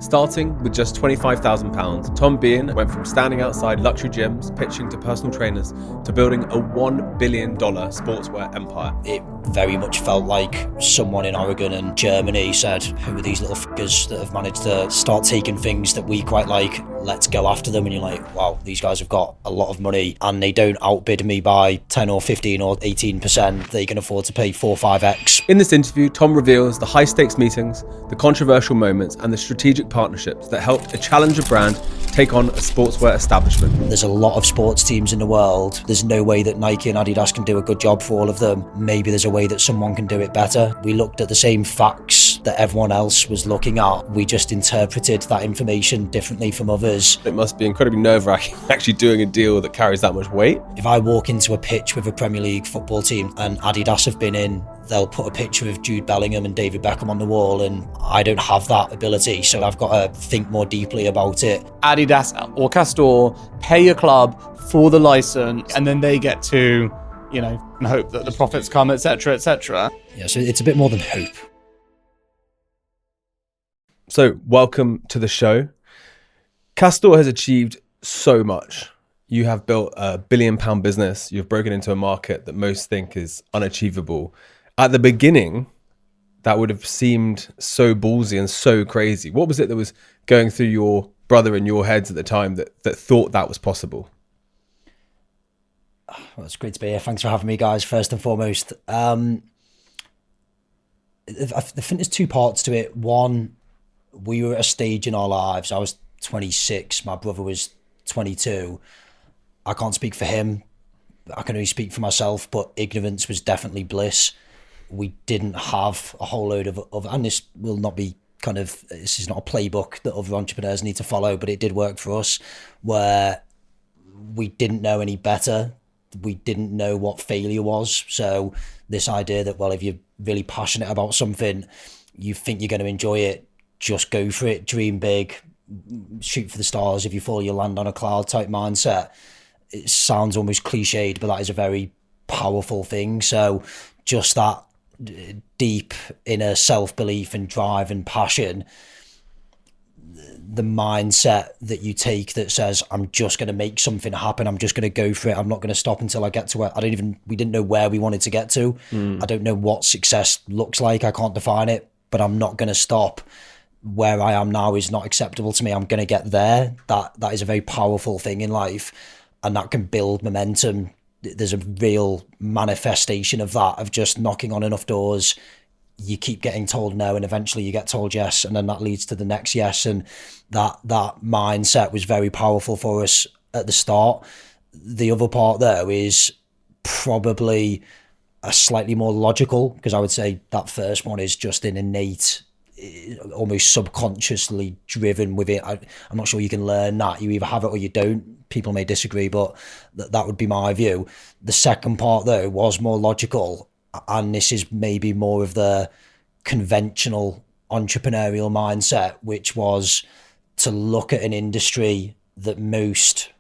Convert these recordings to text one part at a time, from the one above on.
Starting with just £25,000, Tom Bean went from standing outside luxury gyms, pitching to personal trainers, to building a $1 billion sportswear empire. It very much felt like someone in Oregon and Germany said, who are these little f***ers that have managed to start taking things that we quite like, let's go after them. And you're like, wow, these guys have got a lot of money and they don't outbid me by 10 or 15 or 18%. They can afford to pay 4 or 5x. In this interview, Tom reveals the high-stakes meetings, the controversial moments, and the strategic partnerships that helped a challenger brand take on a sportswear establishment. There's a lot of sports teams in the world. There's no way that Nike and Adidas can do a good job for all of them. Maybe there's a way that someone can do it better. We looked at the same facts that everyone else was looking at. We just interpreted that information differently from others. It must be incredibly nerve-wracking actually doing a deal that carries that much weight. If I walk into a pitch with a Premier League football team and Adidas have been in, they'll put a picture of Jude Bellingham and David Beckham on the wall, and I don't have that ability, so I've got to think more deeply about it. Adidas or Castore pay a club for the license, and then they get to, hope that the profits come, etc., etc. Yeah, so it's a bit more than hope. So, welcome to the show. Castore has achieved so much. You have built a £1 billion business. You've broken into a market that most think is unachievable. At the beginning, that would have seemed so ballsy and so crazy. What was it that was going through your brother and your heads at the time that thought that was possible? Well, it's great to be here. Thanks for having me, guys, first and foremost. I think there's two parts to it. One, we were at a stage in our lives. I was 26. My brother was 22. I can't speak for him. I can only speak for myself, but ignorance was definitely bliss. We didn't have a whole load of and this will not be this is not a playbook that other entrepreneurs need to follow, but it did work for us, where we didn't know any better. We didn't know what failure was. So this idea that, well, if you're really passionate about something, you think you're going to enjoy it, just go for it, dream big, shoot for the stars. If you fall, you'll land on a cloud type mindset. It sounds almost cliched, but that is a very powerful thing. So just that deep inner self-belief and drive and passion, the mindset that you take that says, I'm just going to make something happen. I'm just going to go for it. I'm not going to stop until I get to where we didn't know where we wanted to get to. I don't know what success looks like. I can't define it, but I'm not going to stop. Where I am now is not acceptable to me. I'm going to get there. That is a very powerful thing in life, and that can build momentum. There's a real manifestation of that, of just knocking on enough doors. You keep getting told no, and eventually you get told yes, and then that leads to the next yes. And that mindset was very powerful for us at the start. The other part, though, is probably a slightly more logical, because I would say that first one is just an innate, almost subconsciously driven with it. I'm not sure you can learn that. You either have it or you don't. People may disagree, but that would be my view. The second part, though, was more logical, and this is maybe more of the conventional entrepreneurial mindset, which was to look at an industry that most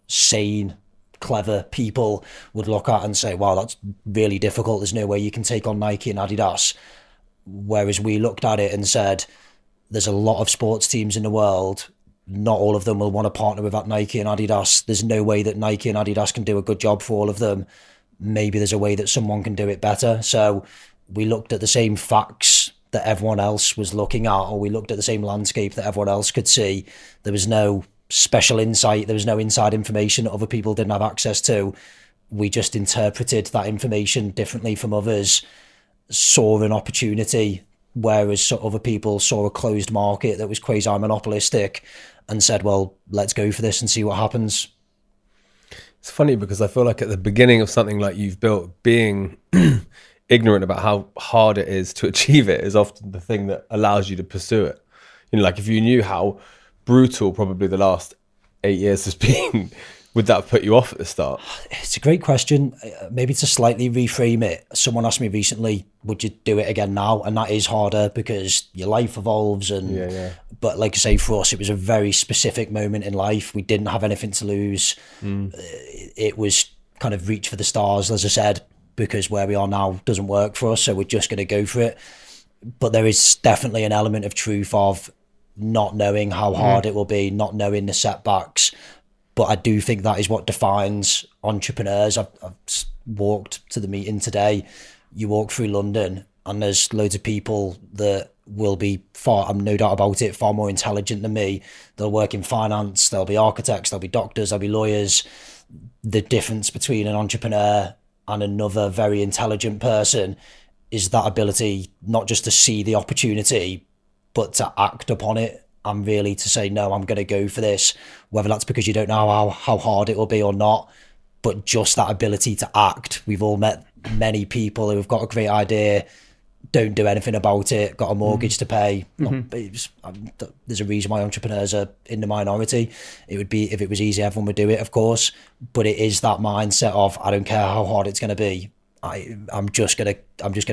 sane, clever people would look at and say, wow, that's really difficult. There's no way you can take on Nike and Adidas. Whereas we looked at it and said, there's a lot of sports teams in the world. Not all of them will want to partner with that Nike and Adidas. There's no way that Nike and Adidas can do a good job for all of them. Maybe there's a way that someone can do it better. So we looked at the same facts that everyone else was looking at, or we looked at the same landscape that everyone else could see. There was no special insight. There was no inside information that other people didn't have access to. We just interpreted that information differently from others, saw an opportunity, whereas other people saw a closed market that was quasi-monopolistic, and said, well, let's go for this and see what happens. It's funny because I feel like at the beginning of something like you've built, being ignorant about how hard it is to achieve it is often the thing that allows you to pursue it. Like if you knew how brutal probably the last 8 years has been, would that put you off at the start? It's a great question. Maybe to slightly reframe it, someone asked me recently, would you do it again now? And that is harder because your life evolves. But like I say, for us, it was a very specific moment in life. We didn't have anything to lose. It was kind of reach for the stars, as I said, because where we are now doesn't work for us. So we're just going to go for it. But there is definitely an element of truth of not knowing how hard it will be, not knowing the setbacks. But I do think that is what defines entrepreneurs. I've walked to the meeting today. You walk through London and there's loads of people that will be I'm no doubt about it, far more intelligent than me. They'll work in finance, there'll be architects, there'll be doctors, there'll be lawyers. The difference between an entrepreneur and another very intelligent person is that ability not just to see the opportunity, but to act upon it and really to say, no, I'm going to go for this, whether that's because you don't know how hard it will be or not, but just that ability to act. We've all met many people who've got a great idea, don't do anything about it, got a mortgage to pay. There's a reason why entrepreneurs are in the minority. It would be, if it was easy, everyone would do it, of course, but it is that mindset of, I don't care how hard it's going to be. I'm just gonna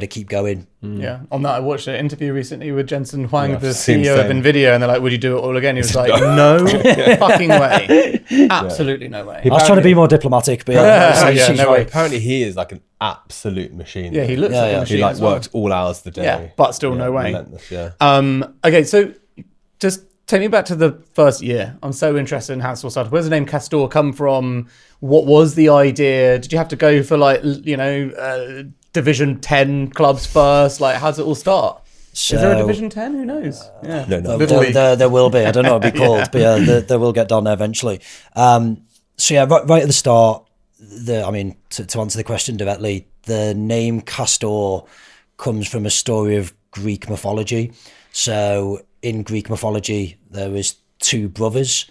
keep going. Yeah. On that, I watched an interview recently with Jensen Huang, the CEO of NVIDIA, and they're like, "Would you do it all again?" He was like, "No fucking way, absolutely no way." I was trying to be more diplomatic, but no way. Apparently, he is like an absolute machine. Yeah, he looks like a machine. He like as well. works all hours of the day. Yeah, but still no way. Yeah. Okay, so just take me back to the first year. I'm so interested in how this all started. Where's the name Castore come from? What was the idea? Did you have to go for Division 10 clubs first? Like, how does it all start? So, is there a Division 10? Who knows? Yeah, no. There will be. I don't know what it'd be called, but yeah, they will get down there eventually. So yeah, right at the start, to answer the question directly, the name Castore comes from a story of Greek mythology. So in Greek mythology, there was two brothers,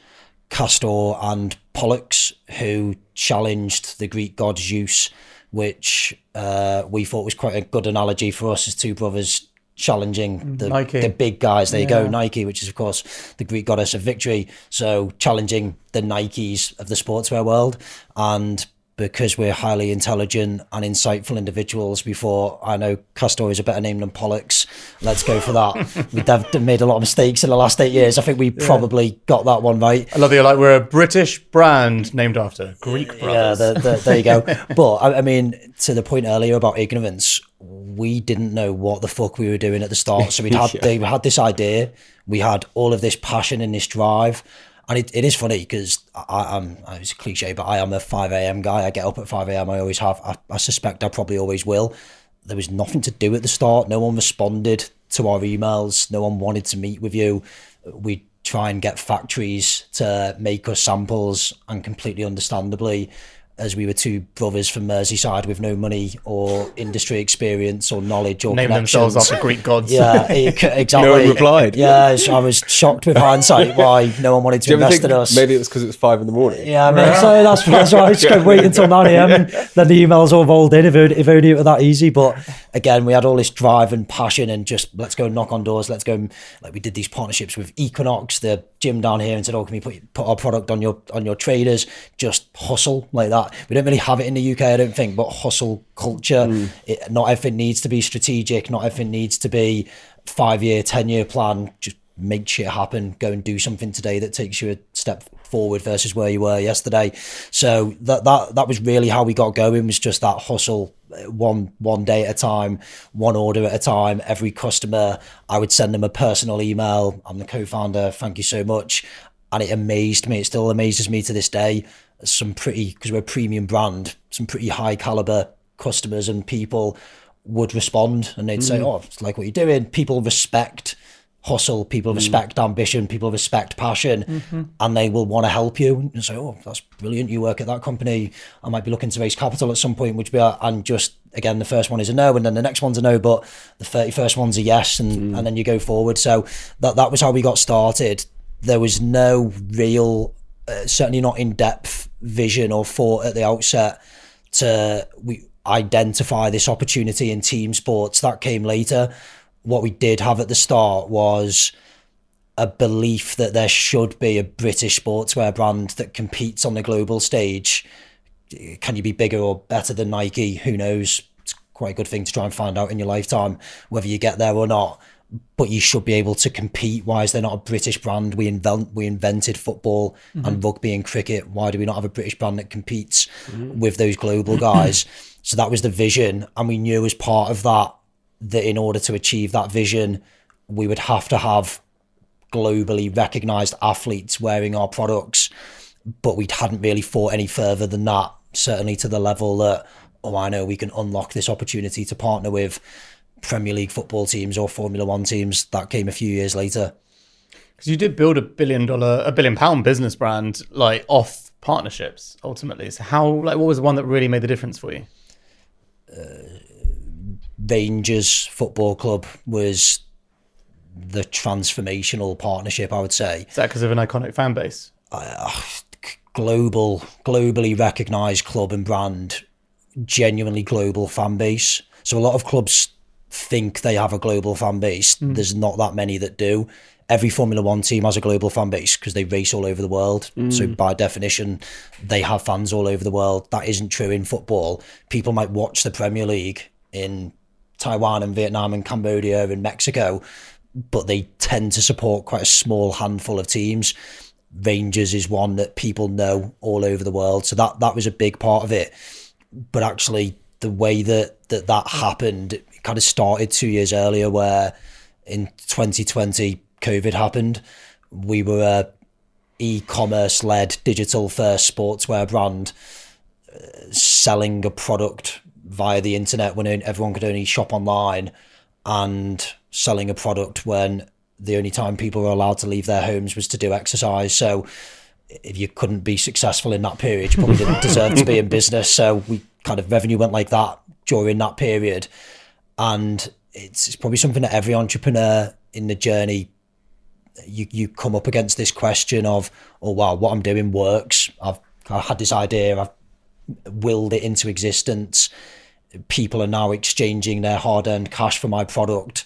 Castore and Pollux, who challenged the Greek god Zeus, which we thought was quite a good analogy for us as two brothers challenging the big guys. There you go, Nike, which is of course the Greek goddess of victory. So challenging the Nikes of the sportswear world. And because we're highly intelligent and insightful individuals, we thought, I know Castore is a better name than Pollux. Let's go for that. We've made a lot of mistakes in the last 8 years. I think we probably got that one right. I love that you're like, we're a British brand named after Greek brothers. Yeah, there you go. But I mean, to the point earlier about ignorance, we didn't know what the fuck we were doing at the start. So they had this idea. We had all of this passion and this drive. And it is funny because it's a cliche, but I am a 5 a.m. guy. I get up at 5 a.m. I always have. I suspect I probably always will. There was nothing to do at the start. No one responded to our emails. No one wanted to meet with you. We try and get factories to make us samples, and completely understandably, as we were two brothers from Merseyside with no money or industry experience or knowledge or name themselves after Greek gods. Yeah, exactly. No one replied. Yeah, I was shocked with hindsight why no one wanted to invest in us. Maybe it was because it was 5 a.m. Yeah, so that's why I just go wait until 9 a.m. and then the emails all rolled in, if only it were that easy. But again, we had all this drive and passion and just let's go knock on doors. Let's go. Like we did these partnerships with Equinox, the gym down here, and said, "Oh, can we put our product on your traders?" Just hustle like that. We don't really have it in the UK, I don't think, but hustle culture. Not everything needs to be strategic. Not everything needs to be 5-year, 10-year plan. Just make shit happen. Go and do something today that takes you a step forward versus where you were yesterday. So that was really how we got going, was just that hustle, one day at a time, one order at a time. Every customer, I would send them a personal email. I'm the co-founder, thank you so much. And it amazed me. It still amazes me to this day. Because we're a premium brand, some pretty high caliber customers and people would respond and they'd say, "Oh, it's like what you're doing." People respect hustle, people respect ambition, people respect passion, and they will want to help you and say, "Oh, that's brilliant. You work at that company. I might be looking to raise capital at some point," which we are. And just, again, the first one is a no, and then the next one's a no, but the 31st one's a yes, and then you go forward. So that was how we got started. There was no real, certainly not in-depth vision or thought at the outset to identify this opportunity in team sports. That came later. What we did have at the start was a belief that there should be a British sportswear brand that competes on the global stage. Can you be bigger or better than Nike? Who knows? It's quite a good thing to try and find out in your lifetime, whether you get there or not. But you should be able to compete. Why is there not a British brand? We invented football and rugby and cricket. Why do we not have a British brand that competes with those global guys? So that was the vision. And we knew as part of that in order to achieve that vision, we would have to have globally recognized athletes wearing our products, but we hadn't really thought any further than that, certainly to the level that, oh, I know we can unlock this opportunity to partner with Premier League football teams or Formula One teams. That came a few years later. Because you did build a £1 billion business brand like off partnerships ultimately. So what was the one that really made the difference for you? Rangers Football Club was the transformational partnership, I would say. Is that because of an iconic fan base? Globally recognized club and brand, genuinely global fan base. So a lot of clubs think they have a global fan base. There's not that many that do. Every Formula One team has a global fan base because they race all over the world. So by definition, they have fans all over the world. That isn't true in football. People might watch the Premier League in Taiwan and Vietnam and Cambodia and Mexico, but they tend to support quite a small handful of teams. Rangers is one that people know all over the world. So that was a big part of it. But actually, the way that happened, it kind of started 2 years earlier, where in 2020, COVID happened. We were a e-commerce led digital first sportswear brand selling a product via the internet when everyone could only shop online, and selling a product when the only time people were allowed to leave their homes was to do exercise. So if you couldn't be successful in that period, you probably didn't deserve to be in business. So we kind of revenue went like that during that period. And it's probably something that every entrepreneur in the journey, you come up against this question of, oh wow, what I'm doing works. I had this idea, I've willed it into existence. People are now exchanging their hard-earned cash for my product.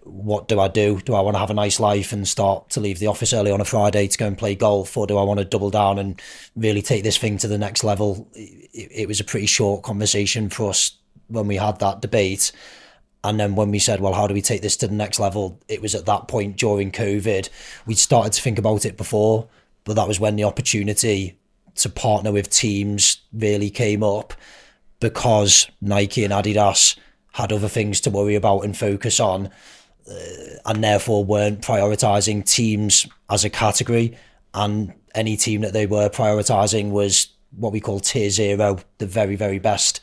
What do I do? Do I want to have a nice life and start to leave the office early on a Friday to go and play golf? Or do I want to double down and really take this thing to the next level? It was a pretty short conversation for us when we had that debate. And then when we said, well, how do we take this to the next level? It was at that point during COVID. We'd started to think about it before, but that was when the opportunity to partner with teams really came up, because Nike and Adidas had other things to worry about and focus on, and therefore weren't prioritizing teams as a category. And any team that they were prioritizing was what we call tier zero, the very, very best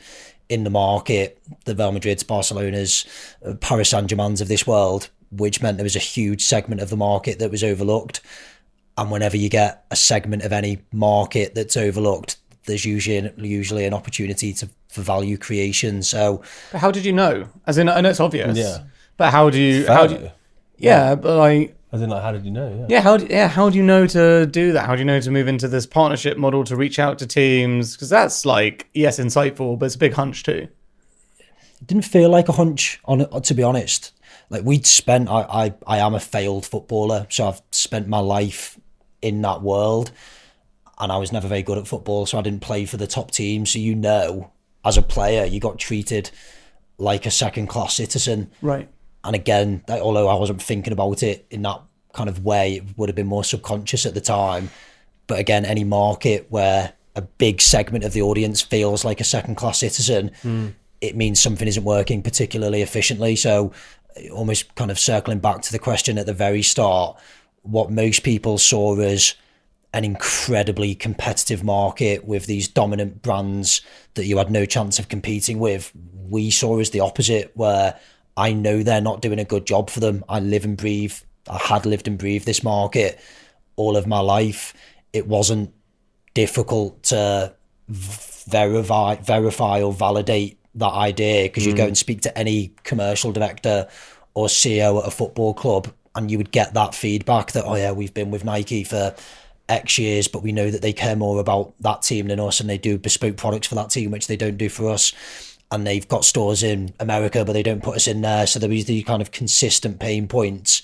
in the market, the Real Madrids, Barcelonas, Paris Saint-Germain's of this world, which meant there was a huge segment of the market that was overlooked. And whenever you get a segment of any market that's overlooked, there's usually an opportunity for value creation. So, but how did you know? As in, I know it's obvious. Yeah. But how do you? Yeah, but like. As in, like, how did you know? Yeah. How do you know to do that? How do you know to move into this partnership model, to reach out to teams? Because that's like, yes, insightful, but it's a big hunch too. It didn't feel like a hunch, to be honest. Like we'd spent, I am a failed footballer, so I've spent my life in that world, and I was never very good at football, so I didn't play for the top team. So as a player, you got treated like a second-class citizen. Right. And again, although I wasn't thinking about it in that kind of way, it would have been more subconscious at the time. But again, any market where a big segment of the audience feels like a second-class citizen, it means something isn't working particularly efficiently. So almost kind of circling back to the question at the very start, what most people saw as an incredibly competitive market with these dominant brands that you had no chance of competing with, we saw as the opposite, where I know they're not doing a good job for them. I had lived and breathed this market all of my life. It wasn't difficult to verify or validate that idea, because you go and speak to any commercial director or CEO at a football club, and you would get that feedback that, oh yeah, we've been with Nike for X years, but we know that they care more about that team than us, and they do bespoke products for that team, which they don't do for us. And they've got stores in America, but they don't put us in there. So there was these kind of consistent pain points.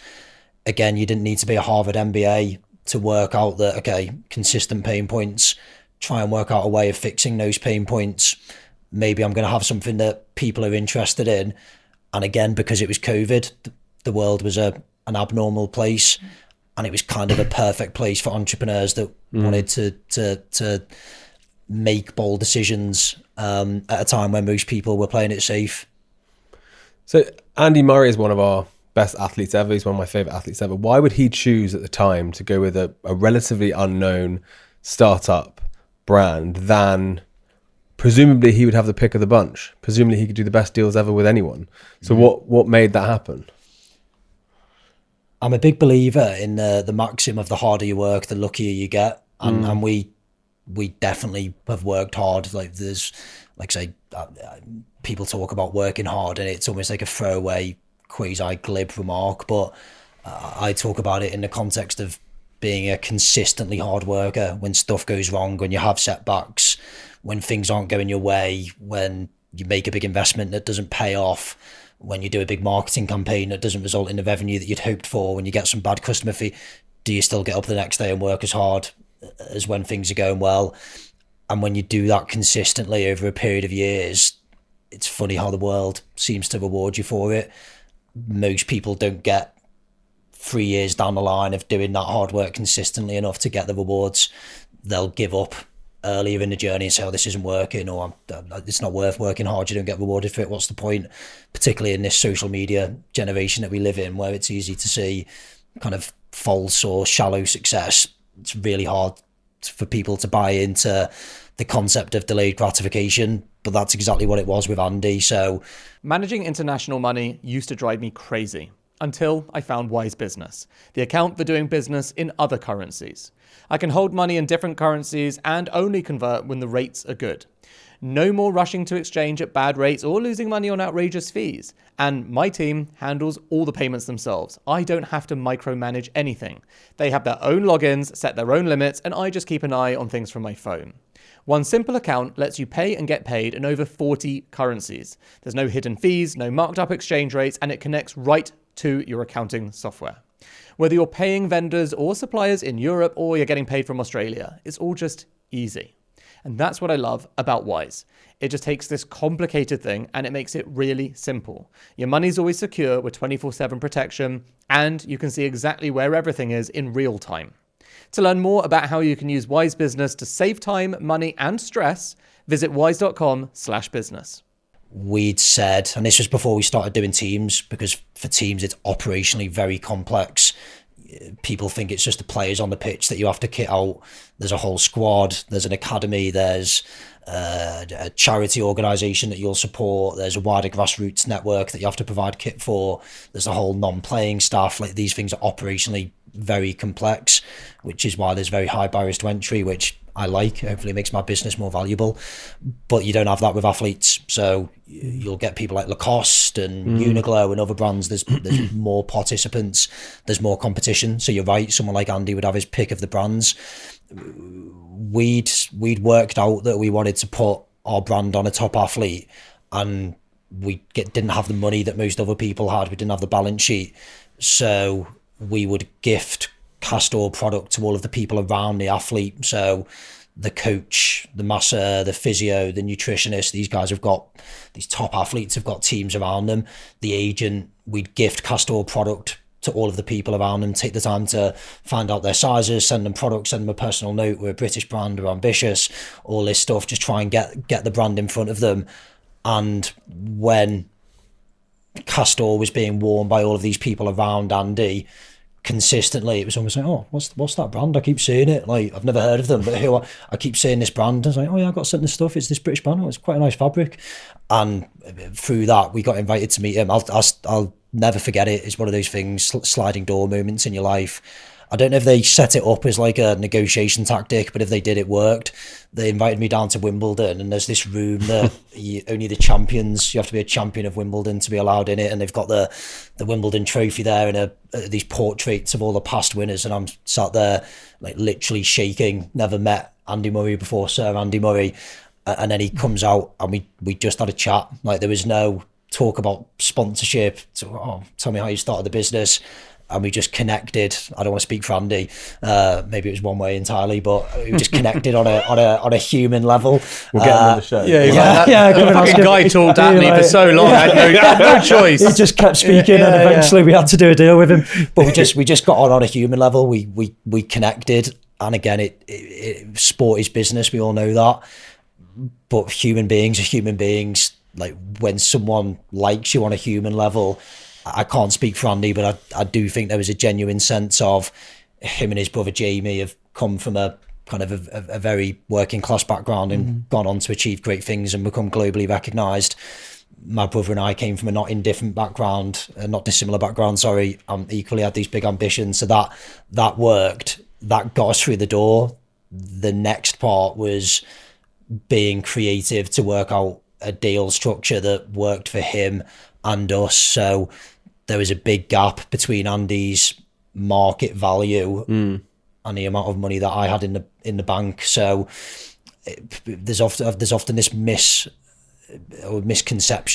Again, you didn't need to be a Harvard MBA to work out that, okay, consistent pain points, try and work out a way of fixing those pain points. Maybe I'm going to have something that people are interested in. And again, because it was COVID, the world was an abnormal place. And it was kind of a perfect place for entrepreneurs that wanted to make bold decisions at a time when most people were playing it safe. So Andy Murray is one of our best athletes ever. He's one of my favorite athletes ever. Why would he choose at the time to go with a relatively unknown startup brand than presumably he would have the pick of the bunch? Presumably he could do the best deals ever with anyone. So what made that happen? I'm a big believer in the maxim of the harder you work, the luckier you get. And we definitely have worked hard. Like there's, like say, people talk about working hard and it's almost like a throwaway, quasi glib remark. But I talk about it in the context of being a consistently hard worker. When stuff goes wrong, when you have setbacks, when things aren't going your way, when you make a big investment that doesn't pay off, when you do a big marketing campaign that doesn't result in the revenue that you'd hoped for, when you get some bad customer fee, do you still get up the next day and work as hard as when things are going well? And when you do that consistently over a period of years, it's funny how the world seems to reward you for it. Most people don't get 3 years down the line of doing that hard work consistently enough to get the rewards. They'll give up earlier in the journey and say, oh, this isn't working, or it's not worth working hard, you don't get rewarded for it, what's the point? Particularly in this social media generation that we live in, where it's easy to see kind of false or shallow success. It's really hard for people to buy into the concept of delayed gratification, but that's exactly what it was with Andy. So managing international money used to drive me crazy until I found Wise Business, the account for doing business in other currencies. I can hold money in different currencies and only convert when the rates are good. No more rushing to exchange at bad rates or losing money on outrageous fees. And my team handles all the payments themselves. I don't have to micromanage anything. They have their own logins, set their own limits, and I just keep an eye on things from my phone. One simple account lets you pay and get paid in over 40 currencies. There's no hidden fees, no marked up exchange rates, and it connects right to your accounting software. Whether you're paying vendors or suppliers in Europe or you're getting paid from Australia, it's all just easy. And that's what I love about Wise. It just takes this complicated thing and it makes it really simple. Your money's always secure with 24/7 protection, and you can see exactly where everything is in real time. To learn more about how you can use Wise Business to save time, money, and stress, visit wise.com/business. We'd said, and this was before we started doing teams, because for teams it's operationally very complex. People think it's just the players on the pitch that you have to kit out. There's a whole squad, there's an academy, there's a charity organisation that you'll support, there's a wider grassroots network that you have to provide kit for, there's a whole non-playing staff. Like, these things are operationally very complex, which is why there's very high barriers to entry, which I like. Hopefully it makes my business more valuable. But you don't have that with athletes. So you'll get people like Lacoste and Uniqlo and other brands. There's more participants, there's more competition. So you're right, someone like Andy would have his pick of the brands. We'd worked out that we wanted to put our brand on a top athlete, and we didn't have the money that most other people had. We didn't have the balance sheet. So we would gift Castore product to all of the people around the athlete. So the coach, the masseur, the physio, the nutritionist, these top athletes have got teams around them. The agent, we'd gift Castore product to all of the people around them, take the time to find out their sizes, send them products, send them a personal note. We're a British brand, we're ambitious, all this stuff, just try and get the brand in front of them. And when Castore was being worn by all of these people around Andy consistently, it was almost like, oh, what's that brand? I keep seeing it. Like, I've never heard of them, but I keep seeing this brand. I was like, oh yeah, I got certain stuff. It's this British brand. Oh, it's quite a nice fabric. And through that, we got invited to meet him. I'll never forget it. It's one of those things, sliding door moments in your life. I don't know if they set it up as like a negotiation tactic, but if they did, it worked. They invited me down to Wimbledon, and there's this room that only the champions, you have to be a champion of Wimbledon to be allowed in it. And they've got the Wimbledon trophy there and these portraits of all the past winners. And I'm sat there like literally shaking, never met Andy Murray before, Sir Andy Murray. And then he comes out and we just had a chat. Like, there was no talk about sponsorship. So, tell me how you started the business. And we just connected. I don't want to speak for Andy. Maybe it was one way entirely, but we just connected on a human level. We'll get him on the show. Yeah. The fucking guy talked at me for so long. I had no choice. He just kept speaking, and eventually we had to do a deal with him. But we just got on a human level. We connected, and again, it sport is business. We all know that. But human beings are human beings. Like, when someone likes you on a human level, I can't speak for Andy, but I do think there was a genuine sense of him and his brother Jamie have come from a kind of a very working class background and gone on to achieve great things and become globally recognised. My brother and I came from a not indifferent background, not dissimilar background, sorry, equally had these big ambitions. So that worked, that got us through the door. The next part was being creative to work out a deal structure that worked for him and us. So there was a big gap between Andy's market value and the amount of money that I had in the bank. So there's often this misconception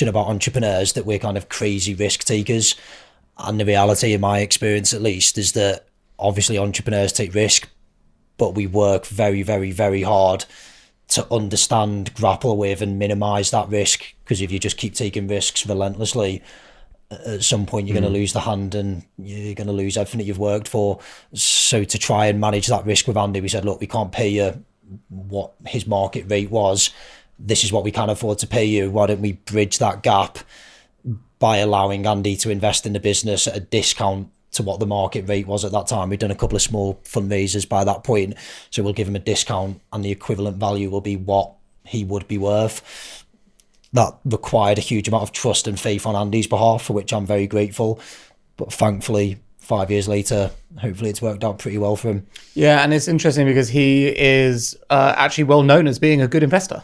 about entrepreneurs that we're kind of crazy risk takers. And the reality, in my experience at least, is that obviously entrepreneurs take risk, but we work very, very, very hard to understand, grapple with and minimize that risk. Because if you just keep taking risks relentlessly, at some point you're going to lose the hand and you're going to lose everything that you've worked for. So to try and manage that risk with Andy, we said, look, we can't pay you what his market rate was. This is what we can afford to pay you. Why don't we bridge that gap by allowing Andy to invest in the business at a discount to what the market rate was at that time. We'd done a couple of small fundraisers by that point, so we'll give him a discount and the equivalent value will be what he would be worth. That required a huge amount of trust and faith on Andy's behalf, for which I'm very grateful. But thankfully, 5 years later, hopefully it's worked out pretty well for him. Yeah, and it's interesting because he is actually well known as being a good investor.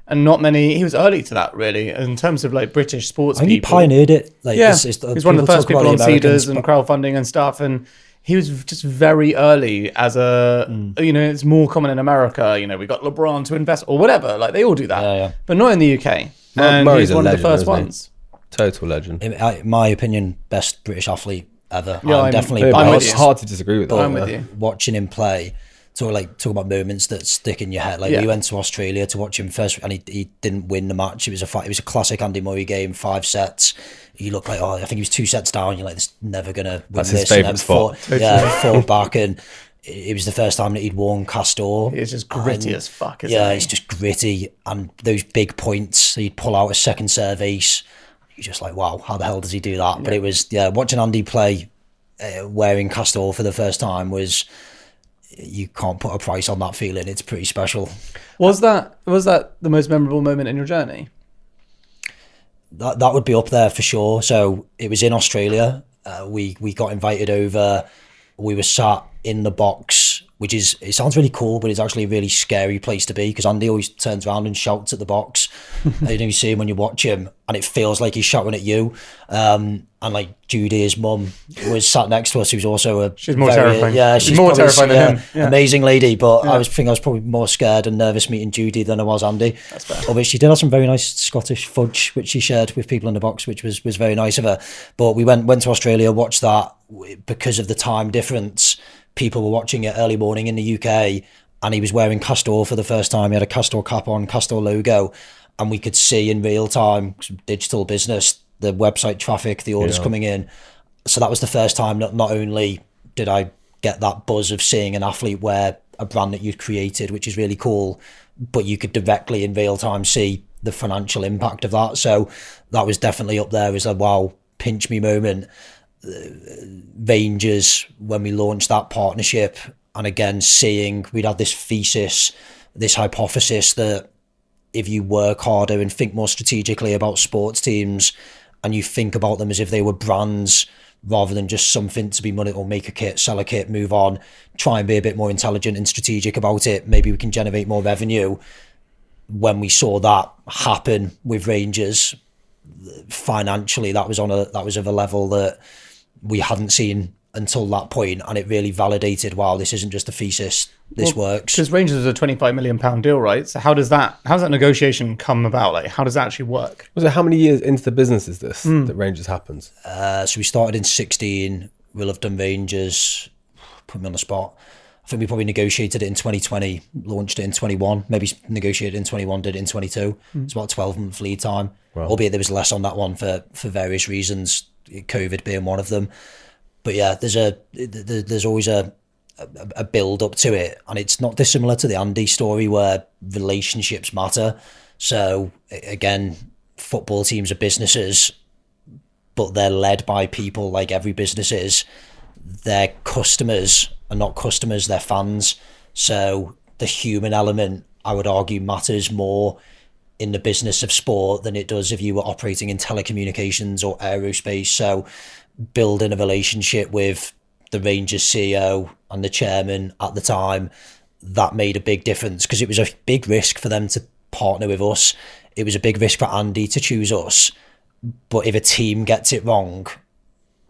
And not many, he was early to that really, in terms of like British sports people. He pioneered it. Like, yeah, he's one of the first people on Seeders and crowdfunding and stuff. And he was just very early as it's more common in America. We got LeBron to invest or whatever. Like they all do that, but not in the UK. And Murray's he's one legend, of the first isn't he? ones. Total legend. In my opinion, best British athlete ever. Yeah, I'm definitely I'm with It's you. hard to disagree with that. I'm with you. watching him play. Talk about moments that stick in your head. Like we went to Australia to watch him first, and he didn't win the match. It was a classic Andy Murray game, 5 sets. He looked like I think he was 2 sets down. You're like, this never gonna win That's this. his favourite spot. Fall back, and it was the first time that he'd worn Castore. He's just gritty as fuck. He's just gritty, and those big points. So he'd pull out a second serve ace. You're just like, wow, how the hell does he do that? But it was watching Andy play wearing Castore for the first time was. You can't put a price on that feeling. It's pretty special. Was that the most memorable moment in your journey? That would be up there for sure. So it was in Australia. We got invited over. We were sat in the box, it sounds really cool, but it's actually a really scary place to be because Andy always turns around and shouts at the box. And you see him when you watch him, and it feels like he's shouting at you. And like Judy, his mum, was sat next to us, who's also she's more terrifying. Yeah, she's more terrifying than him. Yeah. Amazing lady, but I was probably more scared and nervous meeting Judy than I was Andy. That's fair. Although she did have some very nice Scottish fudge, which she shared with people in the box, which was very nice of her. But we went to Australia, watched that because of the time difference. People were watching it early morning in the UK, and he was wearing Castore for the first time. He had a Castore cap on, Castore logo, and we could see in real time, digital business, the website traffic, the orders coming in. So that was the first time that not only did I get that buzz of seeing an athlete wear a brand that you'd created, which is really cool, but you could directly in real time see the financial impact of that. So that was definitely up there as a wow, pinch me moment. Rangers, when we launched that partnership, and again seeing we'd had this thesis, this hypothesis that if you work harder and think more strategically about sports teams and you think about them as if they were brands rather than just something to be money or make a kit, sell a kit, move on, try and be a bit more intelligent and strategic about it, maybe we can generate more revenue. When we saw that happen with Rangers, financially that was of a level that we hadn't seen until that point, and it really validated, wow, this isn't just a thesis, this works. Because Rangers was a £25 million deal, right? So how does that negotiation come about? Like, how does that actually work? So how many years into the business is this that Rangers happens? So we started in 16. We'll have done Rangers, put me on the spot. I think we probably negotiated it in 2020, launched it in 21, maybe negotiated it in 21, did it in 22. It's about 12-month lead time, albeit there was less on that one for various reasons, COVID being one of them. But yeah, there's always a build up to it, and it's not dissimilar to the Andy story where relationships matter. So again, football teams are businesses, but they're led by people like every business is. Their customers are not customers, they're fans. So the human element, I would argue, matters more in the business of sport than it does if you were operating in telecommunications or aerospace. So building a relationship with the Rangers CEO and the chairman at the time, that made a big difference, because it was a big risk for them to partner with us. It was a big risk for Andy to choose us. But if a team gets it wrong,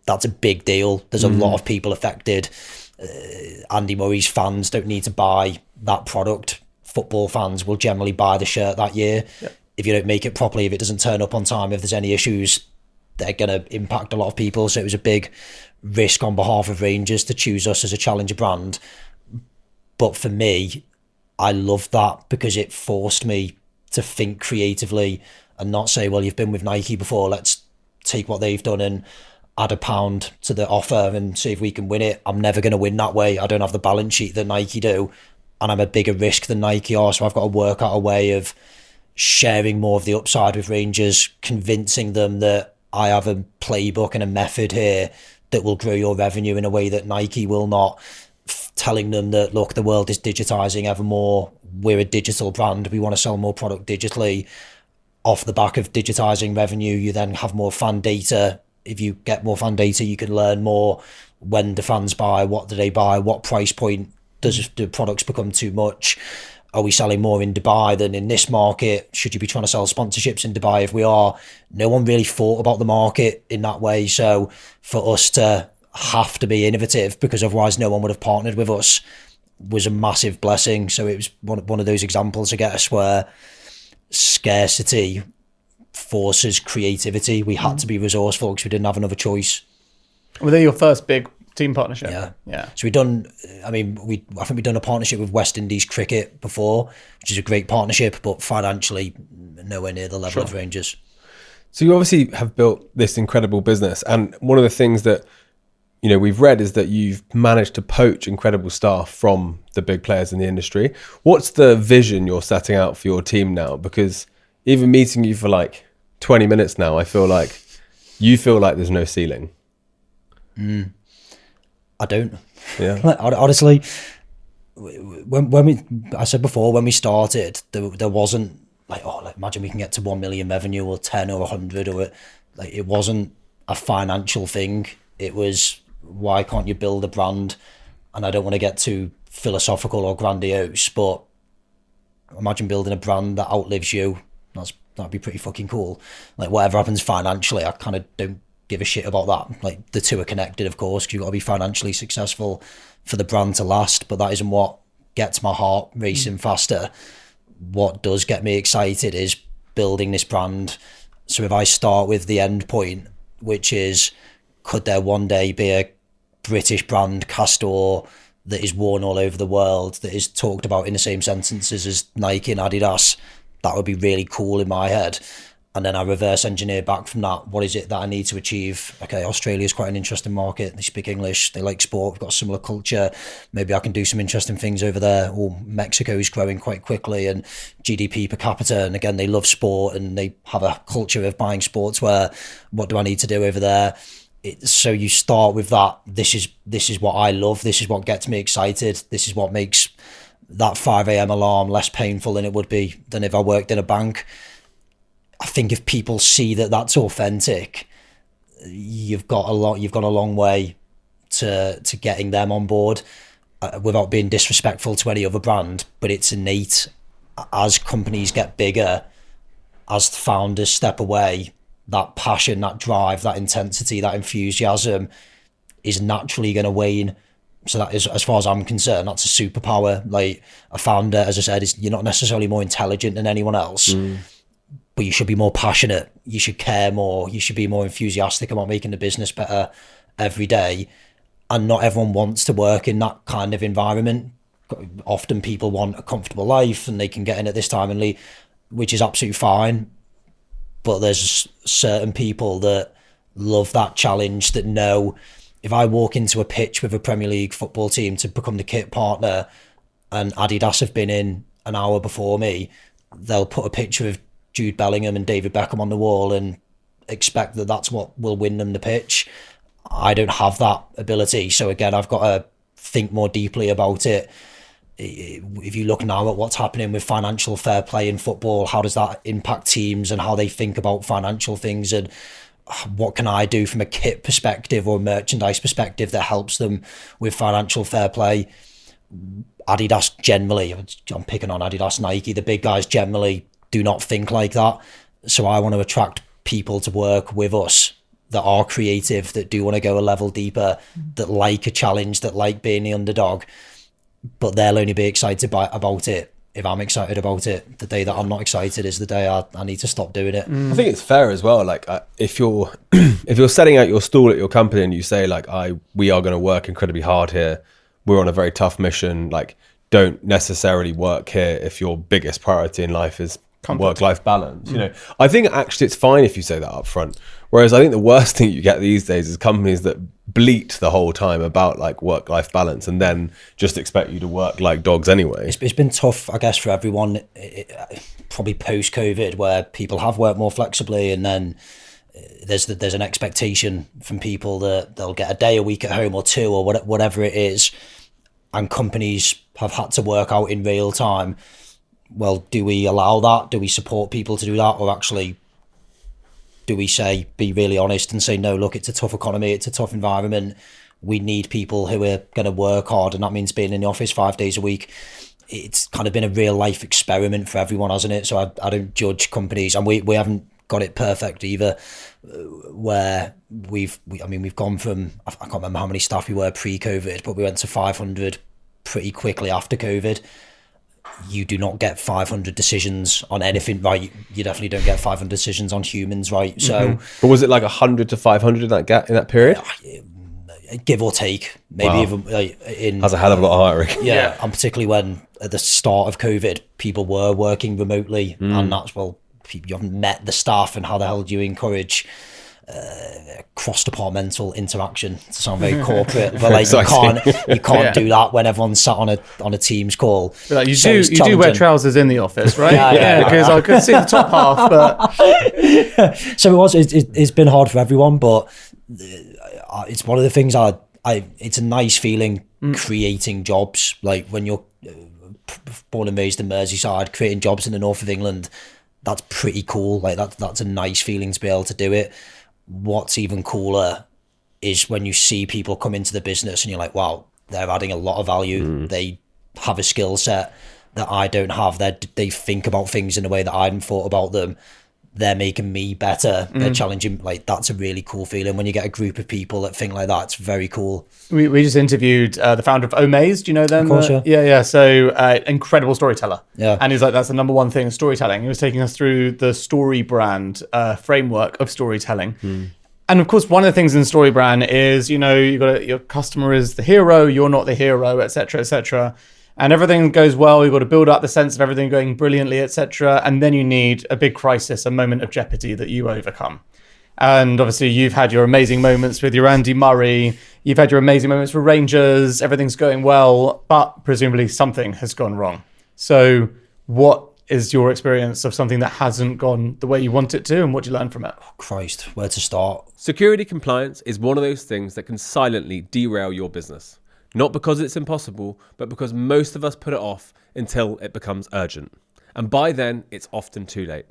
that's a big deal. There's a lot of people affected. Andy Murray's fans don't need to buy that product. Football fans will generally buy the shirt that year. Yep. If you don't make it properly, if it doesn't turn up on time, if there's any issues, they're going to impact a lot of people. So it was a big risk on behalf of Rangers to choose us as a challenger brand. But for me, I loved that because it forced me to think creatively and not say, well, you've been with Nike before, let's take what they've done and add £1 to the offer and see if we can win it. I'm never going to win that way. I don't have the balance sheet that Nike do, and I'm a bigger risk than Nike are. So I've got to work out a way of sharing more of the upside with Rangers, convincing them that I have a playbook and a method here that will grow your revenue in a way that Nike will not. Telling them that, look, the world is digitizing ever more. We're a digital brand. We want to sell more product digitally. Off the back of digitizing revenue, you then have more fan data. If you get more fan data, you can learn more. When do fans buy? What do they buy? What price point do products become too much? Are we selling more in Dubai than in this market? Should you be trying to sell sponsorships in Dubai? If we are, no one really thought about the market in that way. So for us to have to be innovative, because otherwise no one would have partnered with us, was a massive blessing. So it was one of those examples, I guess, where scarcity forces creativity. We had to be resourceful because we didn't have another choice. Were they your first big team partnership? Yeah. So I think we've done a partnership with West Indies Cricket before, which is a great partnership, but financially nowhere near the level of Rangers. So you obviously have built this incredible business, and one of the things that we've read is that you've managed to poach incredible staff from the big players in the industry. What's the vision you're setting out for your team now? Because even meeting you for like 20 minutes now, I feel like you feel like there's no ceiling. I don't. Yeah. Honestly, I said before, when we started, there wasn't like, imagine we can get to 1 million revenue or 10 or 100 or it wasn't a financial thing. It was, why can't you build a brand? And I don't want to get too philosophical or grandiose, but imagine building a brand that outlives you. That'd be pretty fucking cool. Like, whatever happens financially, I kind of don't give a shit about that. Like, the two are connected, of course, because you've got to be financially successful for the brand to last, but that isn't what gets my heart racing faster. What does get me excited is building this brand. So if I start with the end point, which is, could there one day be a British brand, Castore, that is worn all over the world, that is talked about in the same sentences as Nike and Adidas? That would be really cool in my head. And then I reverse engineer back from that. What is it that I need to achieve? Okay, Australia is quite an interesting market. They speak English. They like sport. We've got a similar culture. Maybe I can do some interesting things over there. Or Mexico is growing quite quickly and GDP per capita. And again, they love sport and they have a culture of buying sportswear. What do I need to do over there? So you start with that. This is what I love. This is what gets me excited. This is what makes that 5 a.m. alarm less painful than it would be than if I worked in a bank. I think if people see that that's authentic, you've gone a long way to getting them on board, without being disrespectful to any other brand. But it's innate. As companies get bigger, as founders step away, that passion, that drive, that intensity, that enthusiasm is naturally going to wane. So that is, as far as I'm concerned, that's a superpower. Like, a founder, as I said, you're not necessarily more intelligent than anyone else, but you should be more passionate. You should care more. You should be more enthusiastic about making the business better every day. And not everyone wants to work in that kind of environment. Often people want a comfortable life and they can get in at this time and leave, which is absolutely fine. But there's certain people that love that challenge, that know, if I walk into a pitch with a Premier League football team to become the kit partner and Adidas have been in an hour before me, they'll put a picture of Jude Bellingham and David Beckham on the wall and expect that that's what will win them the pitch. I don't have that ability. So again, I've got to think more deeply about it. If you look now at what's happening with financial fair play in football, how does that impact teams and how they think about financial things, and what can I do from a kit perspective or merchandise perspective that helps them with financial fair play? Adidas generally, I'm picking on Adidas, Nike, the big guys generally do not think like that. So I want to attract people to work with us that are creative, that do want to go a level deeper, that like a challenge, that like being the underdog. But they'll only be excited about it if I'm excited about it. The day that I'm not excited is the day I need to stop doing it. I think it's fair as well. Like if you're if you're setting out your stall at your company and you say like we are going to work incredibly hard here, we're on a very tough mission. Like don't necessarily work here if your biggest priority in life is work-life balance. You know, I think actually it's fine if you say that up front. Whereas I think the worst thing you get these days is companies that bleat the whole time about like work-life balance and then just expect you to work like dogs anyway. It's been tough, I guess, for everyone, probably post-COVID, where people have worked more flexibly, and then there's an expectation from people that they'll get a day a week at home or two or whatever it is, and companies have had to work out in real time. Well, do we allow that? Do we support people to do that? Or actually, do we say, be really honest and say, no, look, it's a tough economy, it's a tough environment. We need people who are going to work hard, and that means being in the office 5 days a week. It's kind of been a real life experiment for everyone, hasn't it? So I don't judge companies, and we haven't got it perfect either, where we've gone from, I can't remember how many staff we were pre-COVID, but we went to 500 pretty quickly after COVID. You do not get 500 decisions on anything right. You definitely don't get 500 decisions on humans right. So, but was it like 100 to 500 in that period? Give or take, maybe even That's a hell of a lot of hiring. Yeah, and particularly when at the start of COVID, people were working remotely, and that's, well, you haven't met the staff, and how the hell do you encourage cross-departmental interaction to sound very corporate, but like you can't do that when everyone's sat on a Teams call. But like you do wear trousers in the office, right? Yeah, because I could see the top half, but so it's been hard for everyone, but it's one of the things it's a nice feeling creating jobs. Like when you're born and raised in Merseyside, creating jobs in the north of England, that's pretty cool. Like that's a nice feeling to be able to do it. What's even cooler is when you see people come into the business and you're like, wow, they're adding a lot of value. They have a skill set that I don't have. They think about things in a way that I hadn't thought about them. They're making me better. They're challenging. Like, that's a really cool feeling when you get a group of people that think like that. It's very cool. We just interviewed the founder of Omaze. Do you know them? Of course, yeah. So incredible storyteller. Yeah. And he's like, that's the number one thing, storytelling. He was taking us through the story brand framework of storytelling. And of course, one of the things in story brand is, you know, your customer is the hero, you're not the hero, etc., etc. And everything goes well. You've got to build up the sense of everything going brilliantly, etc. And then you need a big crisis, a moment of jeopardy that you overcome. And obviously, you've had your amazing moments with your Andy Murray. You've had your amazing moments with Rangers. Everything's going well, but presumably something has gone wrong. So what is your experience of something that hasn't gone the way you want it to, and what do you learn from it? Oh, Christ, where to start? Security compliance is one of those things that can silently derail your business. Not because it's impossible, but because most of us put it off until it becomes urgent. And by then, it's often too late.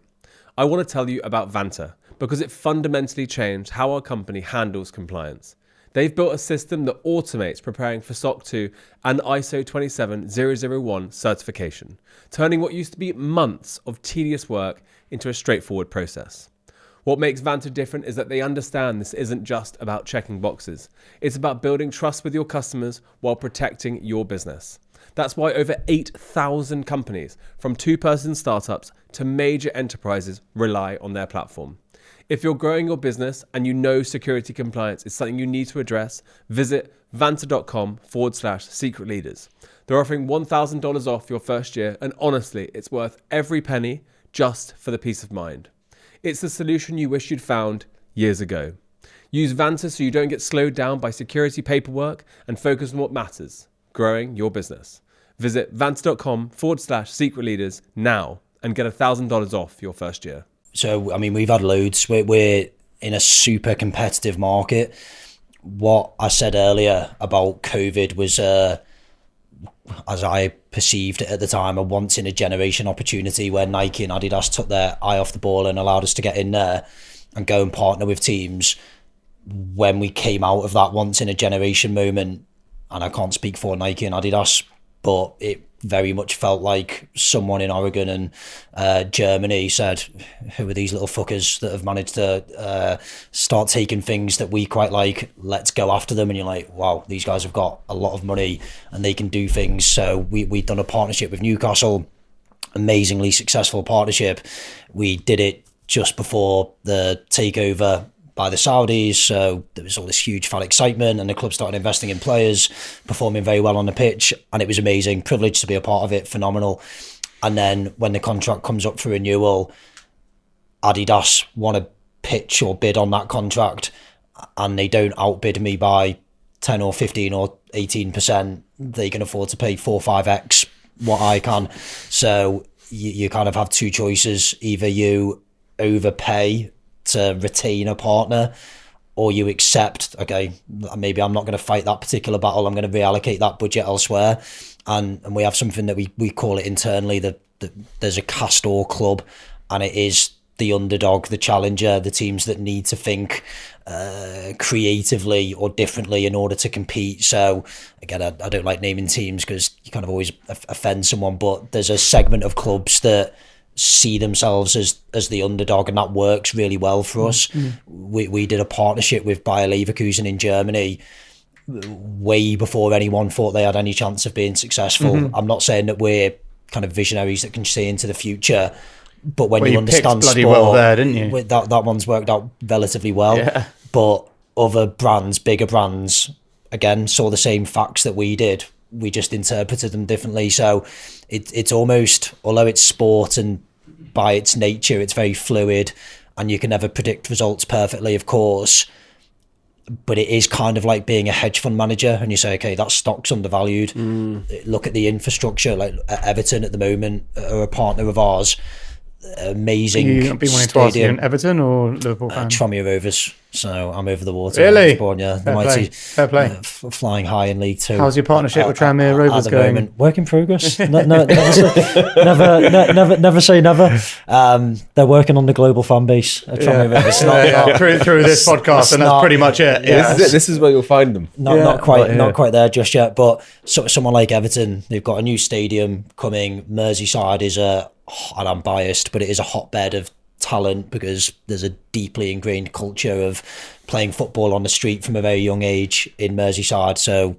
I want to tell you about Vanta because it fundamentally changed how our company handles compliance. They've built a system that automates preparing for SOC 2 and ISO 27001 certification, turning what used to be months of tedious work into a straightforward process. What makes Vanta different is that they understand this isn't just about checking boxes. It's about building trust with your customers while protecting your business. That's why over 8,000 companies, from two-person startups to major enterprises, rely on their platform. If you're growing your business and you know security compliance is something you need to address, visit vanta.com/secret leaders. They're offering $1,000 off your first year, and honestly, it's worth every penny just for the peace of mind. It's the solution you wish you'd found years ago. Use Vanta so you don't get slowed down by security paperwork and focus on what matters, growing your business. Visit vanta.com/secret leaders now and get $1,000 off your first year. So, I mean, we've had loads. We're in a super competitive market. What I said earlier about COVID was, as I perceived it at the time, a once in a generation opportunity where Nike and Adidas took their eye off the ball and allowed us to get in there and go and partner with teams. When we came out of that once in a generation moment, and I can't speak for Nike and Adidas, but it very much felt like someone in Oregon and Germany said, who are these little fuckers that have managed to start taking things that we quite like, let's go after them. And you're like, wow, these guys have got a lot of money and they can do things. So we'd done a partnership with Newcastle, amazingly successful partnership. We did it just before the takeover by the Saudis, so there was all this huge fan excitement and the club started investing in players, performing very well on the pitch, and it was amazing, privileged to be a part of it, phenomenal. And then when the contract comes up for renewal, Adidas want to pitch or bid on that contract and they don't outbid me by 10 or 15 or 18%, they can afford to pay 4 or 5x what I can. So you kind of have two choices, either you overpay to retain a partner, or you accept, okay, maybe I'm not going to fight that particular battle, I'm going to reallocate that budget elsewhere. And we have something that we call it internally, that there's a Castore club, and it is the underdog, the challenger, the teams that need to think creatively or differently in order to compete. So again, I don't like naming teams because you kind of always offend someone, but there's a segment of clubs that see themselves as the underdog, and that works really well for us. We did a partnership with Bayer Leverkusen in Germany way before anyone thought they had any chance of being successful. I'm not saying that we're kind of visionaries that can see into the future, but when you understand bloody sport, well there, didn't you? That one's worked out relatively well. Yeah. But other brands, bigger brands, again, saw the same facts that we did. We just interpreted them differently. So it's almost, although it's sport and by its nature it's very fluid and you can never predict results perfectly, of course, but it is kind of like being a hedge fund manager and you say, okay, that stock's undervalued. Look at the infrastructure, like Everton at the moment are a partner of ours. Amazing. You not been wanting to ask you an Everton or Liverpool fan? Tranmere Rovers, so I'm over the water. Really? The Fair mighty, Fair play. Flying high in League Two. How's your partnership with Tranmere Rovers at the going? moment? Work in progress. Never say never. They're working on the global fan base at Tranmere Rovers. Through this podcast, and that's pretty much it. Yeah. This is where you'll find them. Not quite there just yet. But someone like Everton, they've got a new stadium coming. Merseyside is and I'm biased, but it is a hotbed of talent because there's a deeply ingrained culture of playing football on the street from a very young age in Merseyside. So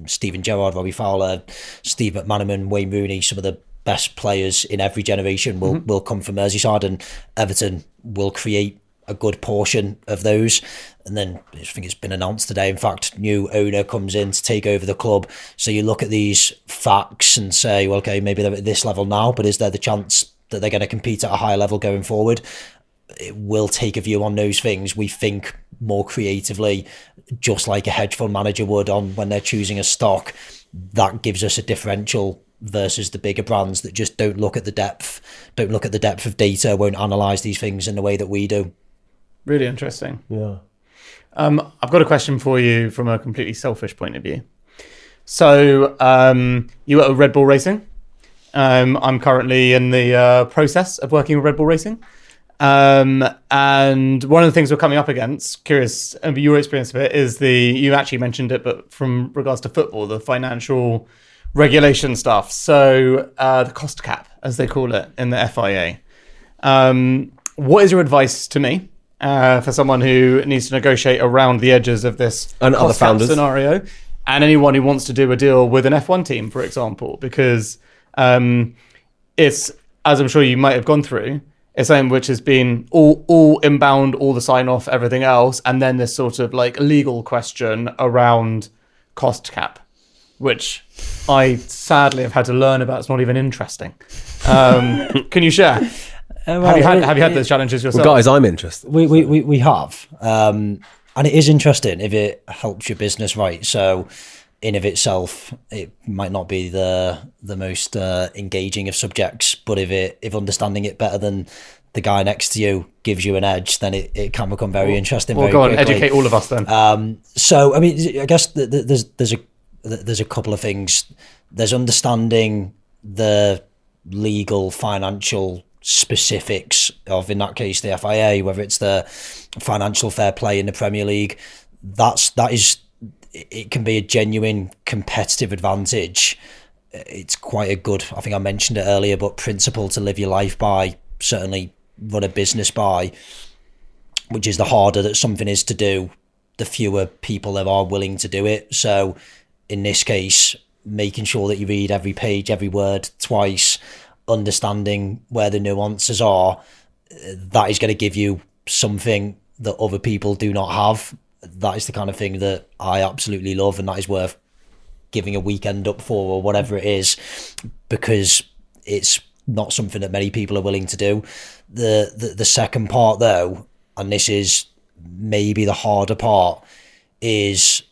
Steven Gerrard, Robbie Fowler, Steve McManaman, Wayne Rooney, some of the best players in every generation will come from Merseyside, and Everton will create a good portion of those. And then I think it's been announced today, in fact, new owner comes in to take over the club. So you look at these facts and say, well, okay, maybe they're at this level now, but is there the chance that they're going to compete at a higher level going forward? It will take a view on those things. We think more creatively, just like a hedge fund manager would on when they're choosing a stock. That gives us a differential versus the bigger brands that just don't look at the depth of data, won't analyze these things in the way that we do. Really interesting. Yeah. I've got a question for you from a completely selfish point of view. So you were at Red Bull Racing. I'm currently in the process of working with Red Bull Racing. And one of the things we're coming up against, curious of your experience of it, is you actually mentioned it, but from regards to football, the financial regulation stuff. So the cost cap, as they call it in the FIA. What is your advice to me? For someone who needs to negotiate around the edges of this and other founders scenario, and anyone who wants to do a deal with an F1 team, for example, because it's, as I'm sure you might have gone through, it's something which has been all inbound, all the sign off, everything else, and then this sort of like legal question around cost cap, which I sadly have had to learn about. It's not even interesting. Can you share? Have you had those challenges yourself? Well, guys, I'm interested. We have, and it is interesting if it helps your business, right? So in of itself, it might not be the most engaging of subjects, but if understanding it better than the guy next to you gives you an edge, then it can become very interesting. Well, very go on, quickly. educate all of us then. So, I mean, I guess there's a couple of things. There's understanding the legal, financial specifics of, in that case, the FIA, whether it's the financial fair play in the Premier League. It can be a genuine competitive advantage. It's quite a good, I think I mentioned it earlier, but principle to live your life by, certainly run a business by, which is the harder that something is to do, the fewer people there are willing to do it. So in this case, making sure that you read every page, every word twice, understanding where the nuances are, that is going to give you something that other people do not have. That is the kind of thing that I absolutely love, and that is worth giving a weekend up for, or whatever it is, because it's not something that many people are willing to do. The second part, though, and this is maybe the harder part, is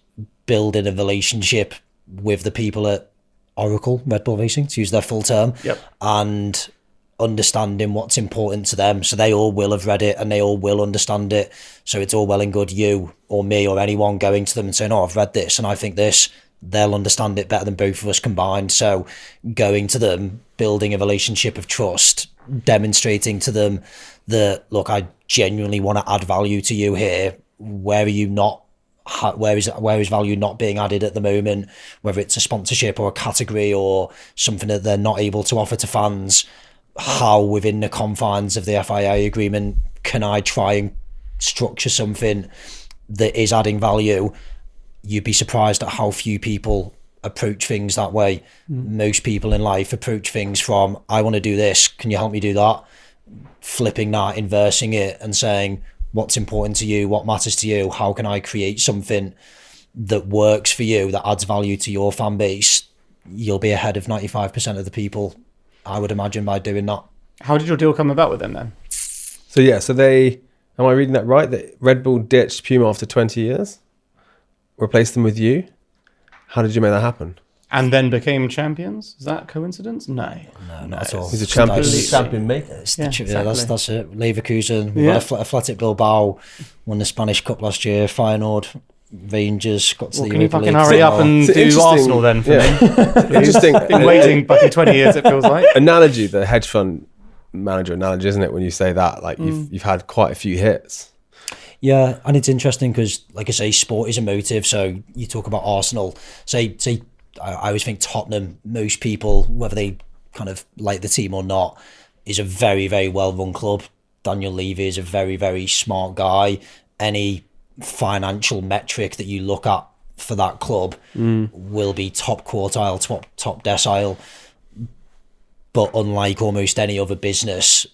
building a relationship with the people at Oracle, Red Bull Racing, to use their full term, and understanding what's important to them. So they all will have read it and they all will understand it. So it's all well and good you or me or anyone going to them and saying, oh, I've read this and I think this. They'll understand it better than both of us combined. So going to them, building a relationship of trust, demonstrating to them that, look, I genuinely want to add value to you here. Where are you not? Where is value not being added at the moment, whether it's a sponsorship or a category or something that they're not able to offer to fans? How, within the confines of the FIA agreement, can I try and structure something that is adding value? You'd be surprised at how few people approach things that way. Most people in life approach things from, I want to do this, can you help me do that? Flipping that, inversing it and saying, what's important to you, what matters to you, how can I create something that works for you, that adds value to your fan base? You'll be ahead of 95% of the people, I would imagine, by doing that. How did your deal come about with them then? So am I reading that right, that Red Bull ditched Puma after 20 years, replaced them with you? How did you make that happen? And then became champions? Is that coincidence? No, not at all. He's a champion maker. That's it. Leverkusen. We had Athletic Bilbao, won the Spanish Cup last year. Feyenoord, Rangers got to the Can you Europa fucking League. hurry up and do Arsenal then for me? Interesting. Been waiting fucking 20 years, it feels like. Analogy, the hedge fund manager analogy, isn't it? When you say that, like you've had quite a few hits. Yeah, and it's interesting because, like I say, sport is emotive. So you talk about Arsenal. Say, I always think Tottenham, most people, whether they kind of like the team or not, is a very, very well-run club. Daniel Levy is a very, very smart guy. Any financial metric that you look at for that club will be top quartile, top decile. But unlike almost any other business,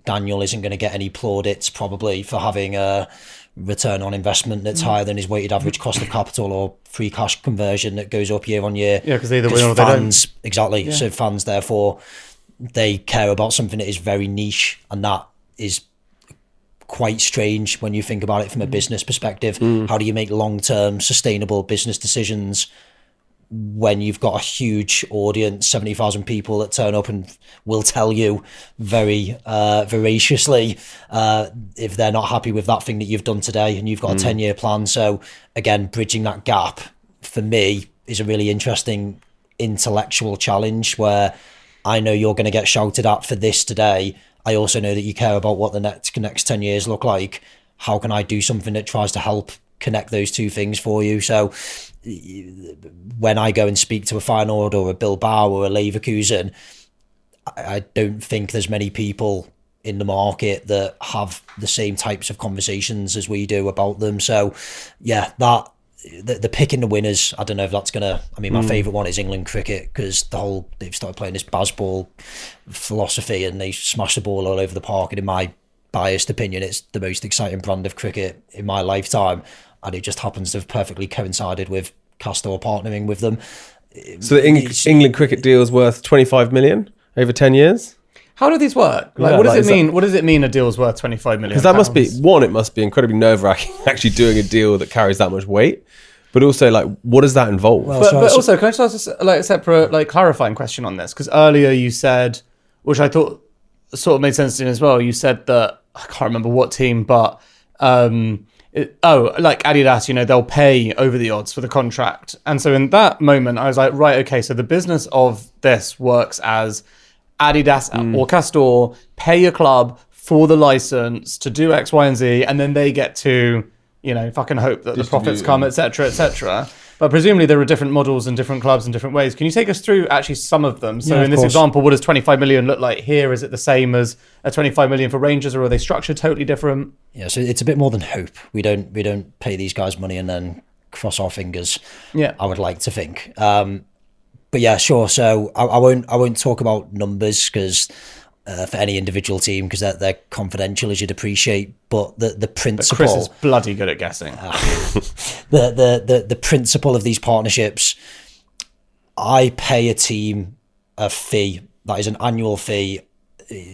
Daniel isn't going to get any plaudits probably for having a return on investment that's higher than his weighted average cost of capital or free cash conversion that goes up year on year. Yeah, because they either win or they don't. Exactly. Yeah. So fans, therefore, they care about something that is very niche, and that is quite strange when you think about it from a business perspective. How do you make long-term sustainable business decisions when you've got a huge audience, 70,000 people that turn up and will tell you very voraciously if they're not happy with that thing that you've done today, and you've got a 10-year plan. So again, bridging that gap for me is a really interesting intellectual challenge where I know you're going to get shouted at for this today. I also know that you care about what the next 10 years look like. How can I do something that tries to help connect those two things for you? So when I go and speak to a Feyenoord or a Bilbao or a Leverkusen, I don't think there's many people in the market that have the same types of conversations as we do about them. So yeah, that the picking the winners, I don't know if that's gonna, I mean, my favourite one is England cricket, because they've started playing this baseball philosophy and they smash the ball all over the park, and in my biased opinion, it's the most exciting brand of cricket in my lifetime, and it just happens to have perfectly coincided with Castore partnering with them. So the England cricket deal is worth 25 million over 10 years? How do these work? Like, Yeah, what does like, it mean? What does it mean a deal's worth 25 million? Because that must be, it must be incredibly nerve-wracking actually doing a deal that carries that much weight. But also, like, what does that involve? Well, But also, can I just ask a separate, clarifying question on this? Because earlier you said, which I thought sort of made sense to me as well. You said that I can't remember what team, but like Adidas, they'll pay over the odds for the contract. And so in that moment, I was like, right, okay, so the business of this works as Adidas or Castore pay a club for the license to do X, Y, and Z, and then they get to fucking hope that the profits come, etc., etc. But presumably there are different models and different clubs in different ways. Can you take us through actually some of them? So in this example, what does 25 million look like here? Is it the same as a 25 million for Rangers, or are they structured totally different? Yeah, so it's a bit more than hope. We don't pay these guys money and then cross our fingers. Yeah, I would like to think. But yeah, sure. So I won't talk about numbers because for any individual team, because they're confidential, as you'd appreciate. But the principle. Chris is bloody good at guessing. The principle of these partnerships. I pay a team a fee that is an annual fee.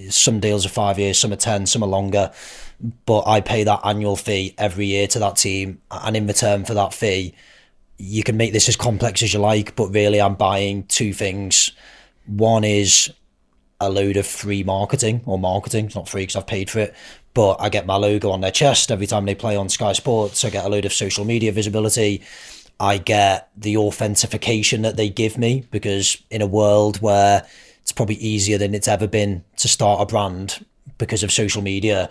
Some deals are 5 years, some are 10, some are longer. But I pay that annual fee every year to that team, and in return for that fee, you can make this as complex as you like, but really I'm buying two things. One is a load of free marketing, it's not free because I've paid for it, but I get my logo on their chest every time they play on Sky Sports. I get a load of social media visibility. I get the authentication that they give me, because in a world where it's probably easier than it's ever been to start a brand because of social media,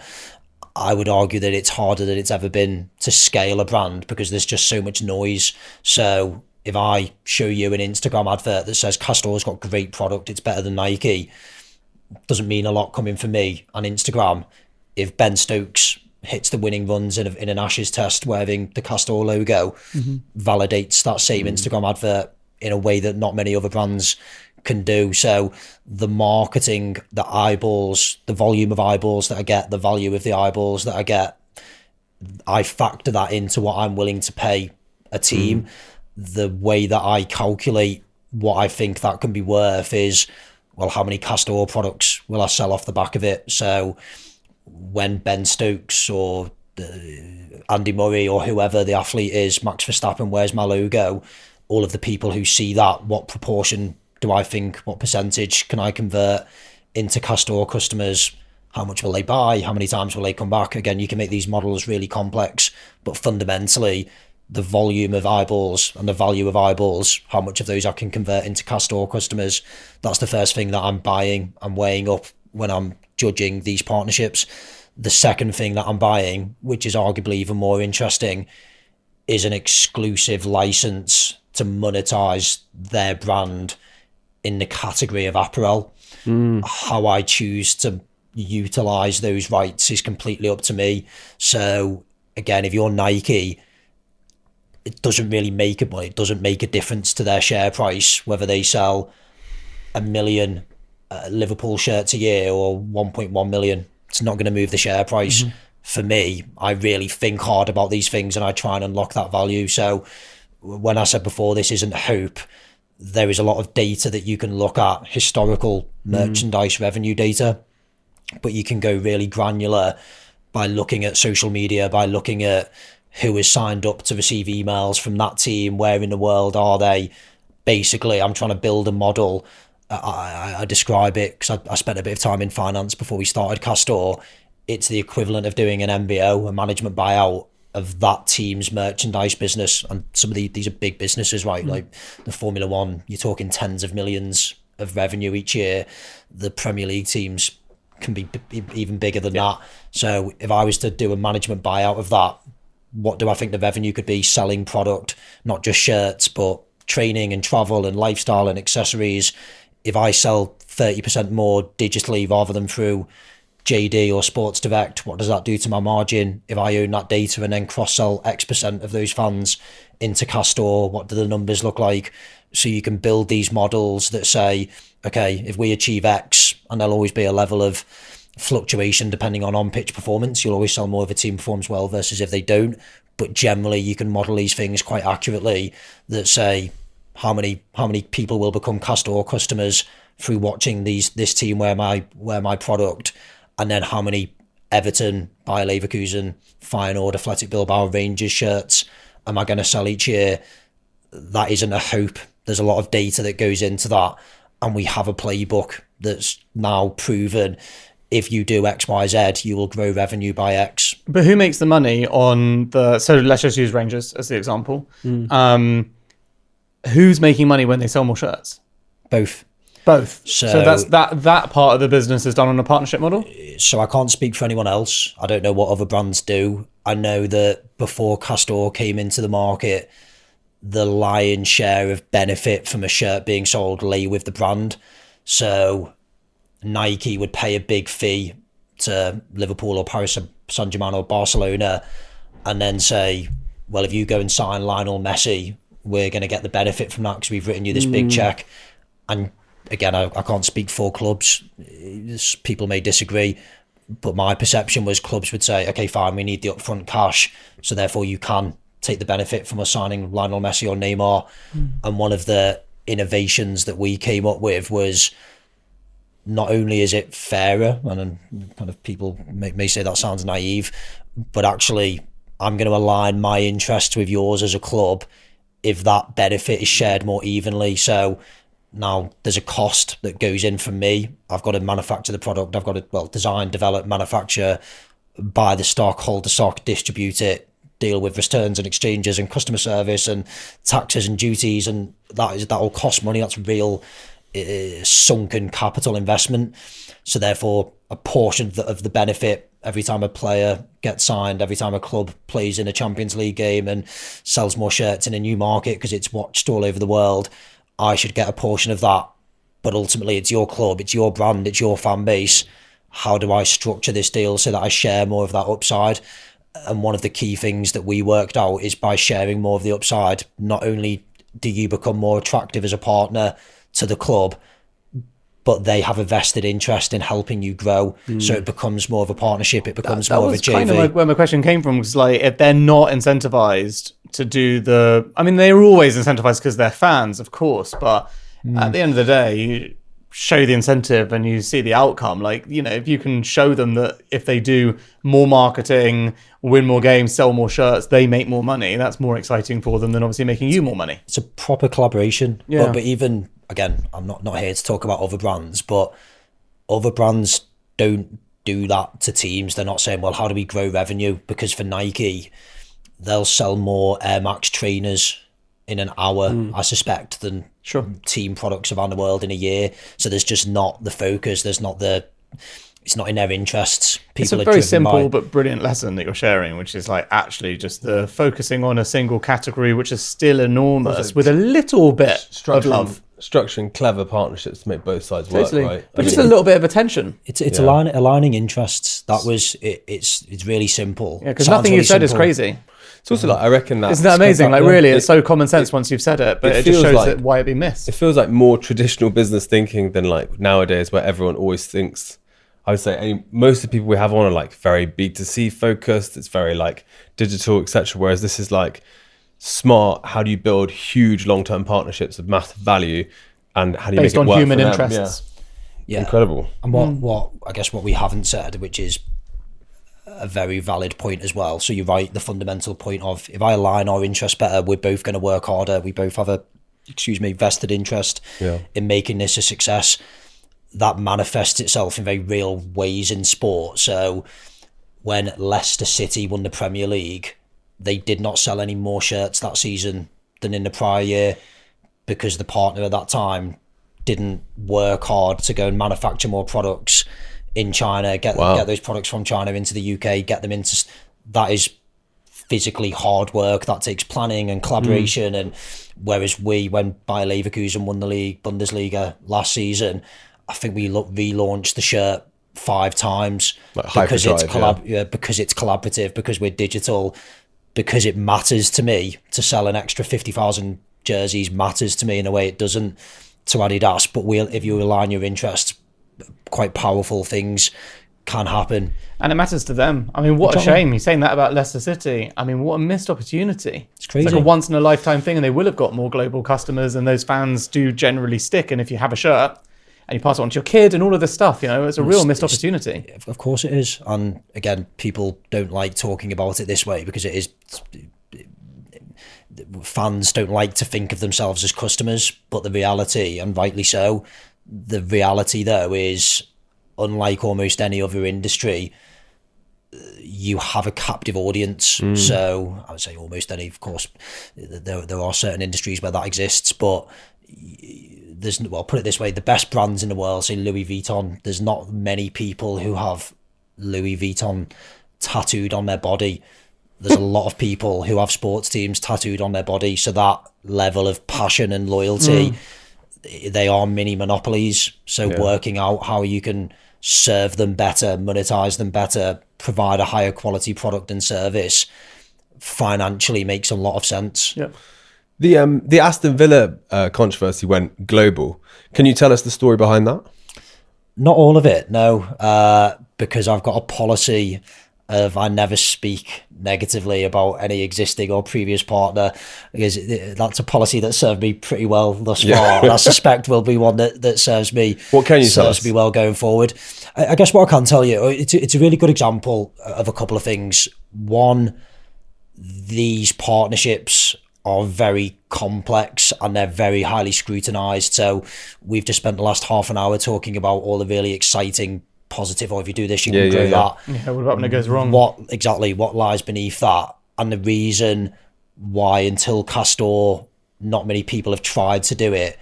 I would argue that it's harder than it's ever been to scale a brand because there's just so much noise. So if I show you an Instagram advert that says Castore's got great product, it's better than Nike, doesn't mean a lot coming from me on Instagram. If Ben Stokes hits the winning runs in an Ashes test wearing the Castore logo, validates that same Instagram advert in a way that not many other brands can do. So the marketing, the eyeballs, the volume of eyeballs that I get, the value of the eyeballs that I get, I factor that into what I'm willing to pay a team. The way that I calculate what I think that can be worth is, well, how many Castore products will I sell off the back of it? So when Ben Stokes or Andy Murray or whoever the athlete is, Max Verstappen, wears my logo, all of the people who see that, what proportion do I think, what percentage can I convert into Castore customers? How much will they buy? How many times will they come back? Again, you can make these models really complex, but fundamentally, the volume of eyeballs and the value of eyeballs, how much of those I can convert into Castore customers, that's the first thing that I'm buying and weighing up when I'm judging these partnerships. The second thing that I'm buying, which is arguably even more interesting, is an exclusive license to monetize their brand in the category of apparel. How I choose to utilize those rights is completely up to me. So again, if you're Nike, it doesn't make a difference to their share price whether they sell 1 million Liverpool shirts a year or 1.1 million. It's not going to move the share price. For me, I really think hard about these things and I try and unlock that value. So when I said before, this isn't hope, there is a lot of data that you can look at, historical merchandise revenue data, but you can go really granular by looking at social media, by looking at who is signed up to receive emails from that team, where in the world are they. Basically, I'm trying to build a model. I describe it because I spent a bit of time in finance before we started Castore. It's the equivalent of doing an MBO, a management buyout, of that team's merchandise business. And some of these are big businesses, right? Like the Formula One, you're talking tens of millions of revenue each year. The Premier League teams can be even bigger than that. So if I was to do a management buyout of that, what do I think the revenue could be selling product, not just shirts, but training and travel and lifestyle and accessories? If I sell 30% more digitally rather than through JD or Sports Direct, what does that do to my margin? If I own that data and then cross-sell X% of those fans into Castore, what do the numbers look like? So you can build these models that say, okay, if we achieve X, and there'll always be a level of fluctuation depending on pitch performance, you'll always sell more if a team performs well versus if they don't. But generally, you can model these things quite accurately that say how many people will become Castore customers through watching this team wear my product, and then how many Everton, Bayer Leverkusen, Feyenoord, Athletic Bilbao, Rangers shirts am I going to sell each year? That isn't a hope. There's a lot of data that goes into that. And we have a playbook that's now proven if you do X, Y, Z, you will grow revenue by X. But who makes the money on so let's just use Rangers as the example. Who's making money when they sell more shirts? Both. So that's that part of the business is done on a partnership model? So I can't speak for anyone else. I don't know what other brands do. I know that before Castore came into the market, the lion's share of benefit from a shirt being sold lay with the brand. So Nike would pay a big fee to Liverpool or Paris Saint-Germain or Barcelona and then say, well, if you go and sign Lionel Messi, we're going to get the benefit from that because we've written you this big check. And again, I can't speak for clubs. People may disagree, but my perception was clubs would say, okay, fine, we need the upfront cash, so therefore you can take the benefit from us signing Lionel Messi or Neymar. And one of the innovations that we came up with was not only is it fairer, and kind of people may say that sounds naive, but actually I'm going to align my interests with yours as a club if that benefit is shared more evenly. So now there's a cost that goes in from me. I've got to manufacture the product. I've got to design, develop, manufacture, buy the stock, hold the stock, distribute it, deal with returns and exchanges and customer service and taxes and duties, and that will cost money. That's real sunken capital investment. So therefore, a portion of the benefit every time a player gets signed, every time a club plays in a Champions League game and sells more shirts in a new market because it's watched all over the world, I should get a portion of that. But ultimately, it's your club, it's your brand, it's your fan base. How do I structure this deal so that I share more of that upside? And one of the key things that we worked out is by sharing more of the upside, not only do you become more attractive as a partner to the club, but they have a vested interest in helping you grow. So it becomes more of a partnership. It becomes more of a JV. Kind of like where my question came from, was like, if they're not incentivized to do they're always incentivized because they're fans, of course, but at the end of the day, you show the incentive and you see the outcome. Like, if you can show them that if they do more marketing, win more games, sell more shirts, they make more money, that's more exciting for them than obviously making you more money. It's a proper collaboration. Yeah. But even, again, I'm not here to talk about other brands, but other brands don't do that to teams. They're not saying, well, how do we grow revenue? Because for Nike, they'll sell more Air Max trainers in an hour, I suspect, than team products around the world in a year. So there's just not the focus. It's not in their interests. It's a very simple but brilliant lesson that you're sharing, which is like actually just the focusing on a single category, which is still enormous, with a little bit of love. Structuring clever partnerships to make both sides work, right? But just a little bit of attention. It's aligning interests. That was it. It's really simple. Yeah, because nothing you said is crazy. It's also like, I reckon that... Isn't that amazing? Like, really, it's so common sense once you've said it, but it just shows why it'd be missed. It feels like more traditional business thinking than like nowadays, where everyone always thinks... I would say most of the people we have on are like very B2C focused. It's very like digital, etc. Whereas this is like smart. How do you build huge long-term partnerships of massive value, and how do you based make it work on human for interests? Yeah. Incredible. And what I guess what we haven't said, which is a very valid point as well. So you're right, the fundamental point of if I align our interests better, we're both going to work harder. We both have a vested interest in making this a success. That manifests itself in very real ways in sport. So when Leicester City won the Premier League, they did not sell any more shirts that season than in the prior year because the partner at that time didn't work hard to go and manufacture more products in China, get those products from China into the UK, get them into... That is physically hard work. That takes planning and collaboration. And whereas when Bayer Leverkusen won the league, Bundesliga last season, I think we relaunched the shirt 5 times because it's collaborative, because we're digital, because it matters to me to sell an extra 50,000 jerseys matters to me in a way it doesn't to Adidas. But if you align your interests, quite powerful things can happen. And it matters to them. I mean, what a shame. He's saying that about Leicester City. I mean, what a missed opportunity. It's crazy. It's like a once in a lifetime thing, and they will have got more global customers, and those fans do generally stick. And if you have a shirt and you pass it on to your kid and all of this stuff, it's a real missed opportunity. Of course it is. And again, people don't like talking about it this way because it is... fans don't like to think of themselves as customers, but the reality, and rightly so, the reality though is, unlike almost any other industry, you have a captive audience. So I would say almost any, of course, there are certain industries where that exists, but there's, well, put it this way, the best brands in the world, say Louis Vuitton, there's not many people who have Louis Vuitton tattooed on their body. There's a lot of people who have sports teams tattooed on their body. So that level of passion and loyalty, they are mini monopolies. So working out how you can serve them better, monetize them better, provide a higher quality product and service financially makes a lot of sense. Yeah. The Aston Villa controversy went global. Can you tell us the story behind that? Not all of it, no, because I've got a policy of I never speak negatively about any existing or previous partner, because that's a policy that served me pretty well thus far. And I suspect will be one that serves me. What can you tell us? Serves me well going forward. I guess what I can tell you, it's a really good example of a couple of things. One, these partnerships are very complex and they're very highly scrutinized. So we've just spent the last half an hour talking about all the really exciting positive, or if you do this, you can grow that. Yeah, what about when it goes wrong? What lies beneath that? And the reason why, until Castore, not many people have tried to do it,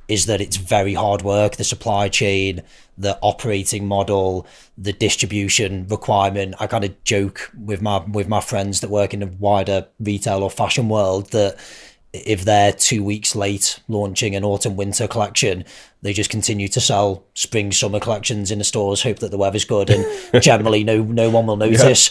is that it's very hard work. The supply chain, the operating model, the distribution requirement. I kind of joke with my friends that work in the wider retail or fashion world that if they're 2 weeks late launching an autumn winter collection, they just continue to sell spring summer collections in the stores, hope that the weather's good, and generally no one will notice.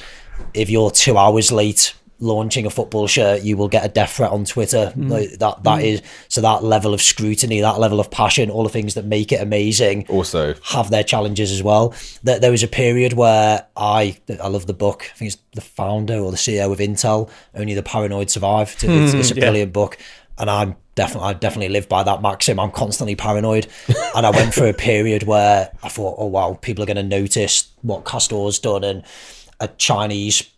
If you're 2 hours late launching a football shirt, you will get a death threat on Twitter. That is, so that level of scrutiny, that level of passion, all the things that make it amazing also have their challenges as well. There was a period where I love the book, I think it's the founder or the CEO of Intel, Only the Paranoid Survive. It's a brilliant book, and I definitely live by that maxim. I'm constantly paranoid. And I went through a period where I thought, oh wow, people are going to notice what Castore's done, and a Chinese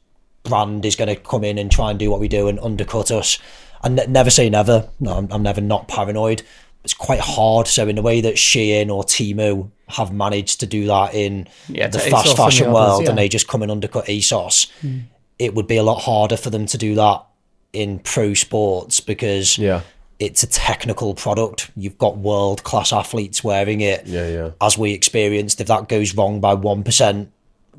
brand is going to come in and try and do what we do and undercut us. And never say never. No, I'm never not paranoid. It's quite hard. So in the way that Shein or Temu have managed to do that in the fast fashion world, and they just come and undercut ASOS, it would be a lot harder for them to do that in pro sports, because it's a technical product. You've got world-class athletes wearing it. As we experienced, if that goes wrong by 1%,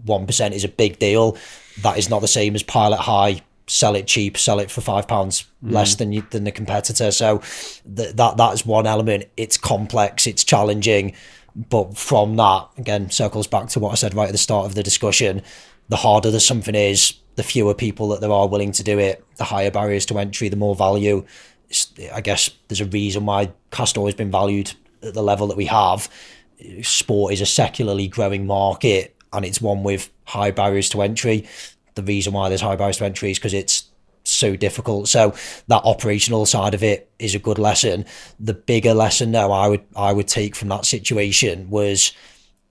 1% is a big deal. That is not the same as pilot high, sell it cheap, sell it for £5 less than the competitor. So that is one element. It's complex, it's challenging, but from that, again, circles back to what I said right at the start of the discussion. The harder that something is, the fewer people that there are willing to do it, the higher barriers to entry, the more value. I guess there's a reason why Castore has been valued at the level that we have. Sport is a secularly growing market, and it's one with high barriers to entry. The reason why there's high barriers to entry is because it's so difficult. So that operational side of it is a good lesson. The bigger lesson now I would take from that situation was,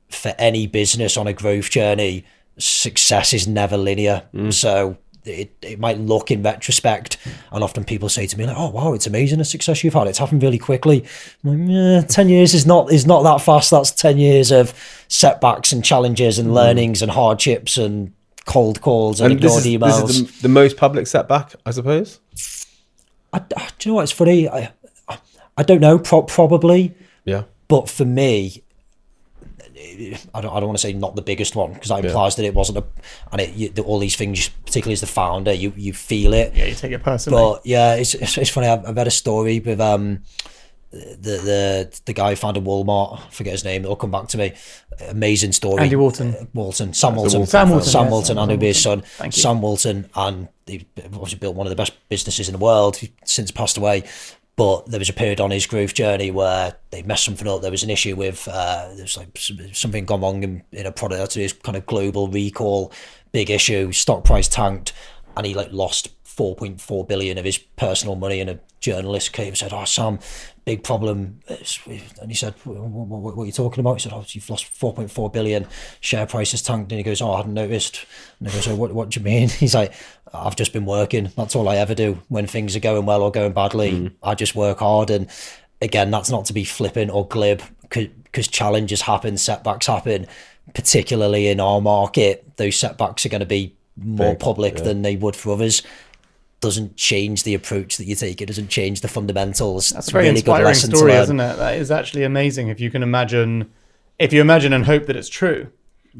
for any business on a growth journey, success is never linear. So it might look in retrospect, and often people say to me like, oh wow, it's amazing the success you've had, it's happened really quickly. I'm like, 10 years is not that fast. That's 10 years of setbacks and challenges and learnings and hardships and cold calls and ignored emails. This is the most public setback, I suppose. Do you know what, it's funny, I don't know, probably, but for me, I don't want to say not the biggest one, because that implies that it wasn't all these things, particularly as the founder, you feel it. Yeah, you take it personally. But yeah, it's funny. I've read a story with the guy who founded Walmart. I forget his name. It'll come back to me. Amazing story. Andy Walton. Sam Walton. Sam Walton. Andy Beer's son. Sam Walton, and he obviously built one of the best businesses in the world. He's since passed away. But there was a period on his growth journey where they messed something up. There was an issue with there's like something gone wrong in a product. It was kind of global recall, big issue. Stock price tanked, and he like lost 4.4 billion of his personal money, and a journalist came and said, "Oh, Sam, big problem." And he said, what are you talking about? He said, "Oh, you've lost 4.4 billion, share price has tanked." And he goes, "Oh, I hadn't noticed." And he goes, "Oh, what do you mean?" He's like, "I've just been working. That's all I ever do. When things are going well or going badly, I just work hard." And again, that's not to be flippant or glib, because challenges happen, setbacks happen, particularly in our market. Those setbacks are going to be more public than they would for others. Doesn't change the approach that you take. It doesn't change the fundamentals. That's a very inspiring story, isn't it? That is actually amazing. If you imagine and hope that it's true.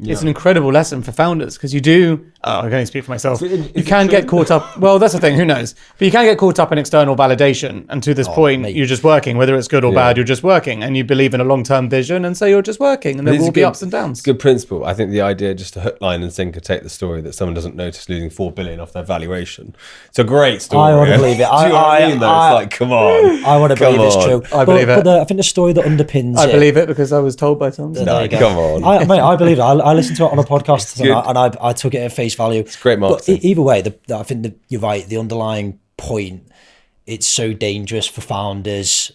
Yeah. It's an incredible lesson for founders, because I can only speak for myself. You can get caught up. Well, that's the thing. Who knows? But you can get caught up in external validation. And to this point, you're just working. Whether it's good or bad, you're just working. And you believe in a long-term vision, and so you're just working. And there will be ups and downs. It's a good principle. I think the idea, just to hook, line and sinker, take the story that someone doesn't notice losing 4 billion off their valuation. It's a great story. I want to believe it. Do you know what I mean, though? It's like, come on. I want to believe it's true. I believe it. But I think the story that underpins I believe it because I was told by Tom. No, come on. I believe it. I listened to it on a podcast. And I took it at face value. It's great marketing. But either way, I think that you're right. The underlying point, it's so dangerous for founders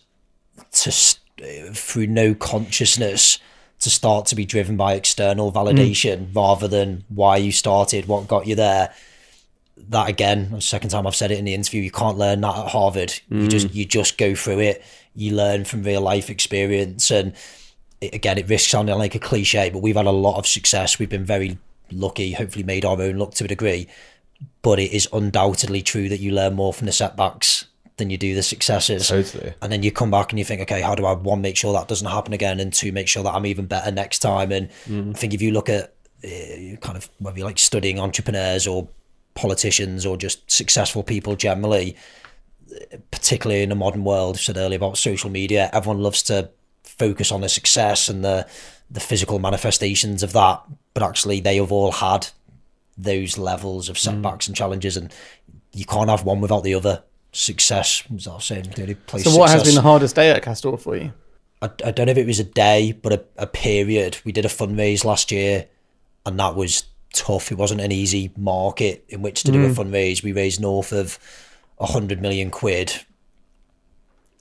to, through no consciousness, to start to be driven by external validation rather than why you started, what got you there. That, again, the second time I've said it in the interview, you can't learn that at Harvard. You just go through it. You learn from real life experience. And again, it risks sounding like a cliche, but we've had a lot of success. We've been very lucky, hopefully made our own luck to a degree. But it is undoubtedly true that you learn more from the setbacks than you do the successes. Totally. And then you come back and you think, okay, how do I, one, make sure that doesn't happen again, and two, make sure that I'm even better next time. And I think if you look at kind of whether you like studying entrepreneurs or politicians or just successful people generally, particularly in the modern world, I said earlier about social media, everyone loves to focus on the success and the physical manifestations of that, but actually they have all had those levels of setbacks and challenges, and you can't have one without the other. Success, as I was saying, the only place. So what has been the hardest day at Castore for you? I don't know if it was a day, but a period. We did a fundraise last year, and that was tough. It wasn't an easy market in which to do a fundraise. We raised north of 100 million quid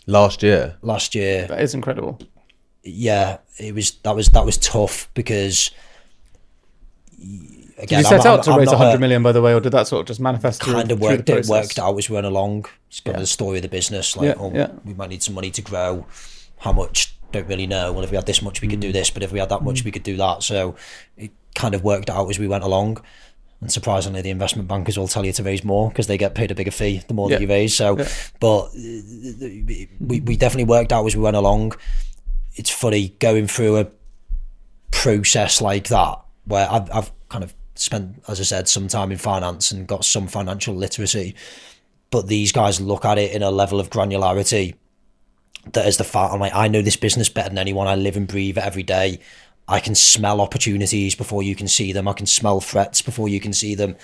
last year. That is incredible. Yeah, that was tough because again, did you set out to raise 100 million, by the way, or did that sort of just manifest kind of worked out as we went along? It's kind of the story of the business, like we might need some money to grow. How much? Don't really know. Well, if we had this much, we could do this, but if we had that much, we could do that. So it kind of worked out as we went along. And surprisingly, the investment bankers will tell you to raise more because they get paid a bigger fee the more that you raise. So, but we definitely worked out as we went along. It's funny going through a process like that where I've kind of spent, as I said, some time in finance and got some financial literacy, but these guys look at it in a level of granularity that is the fact. I'm like, I know this business better than anyone. I live and breathe it every day. I can smell opportunities before you can see them. I can smell threats before you can see them.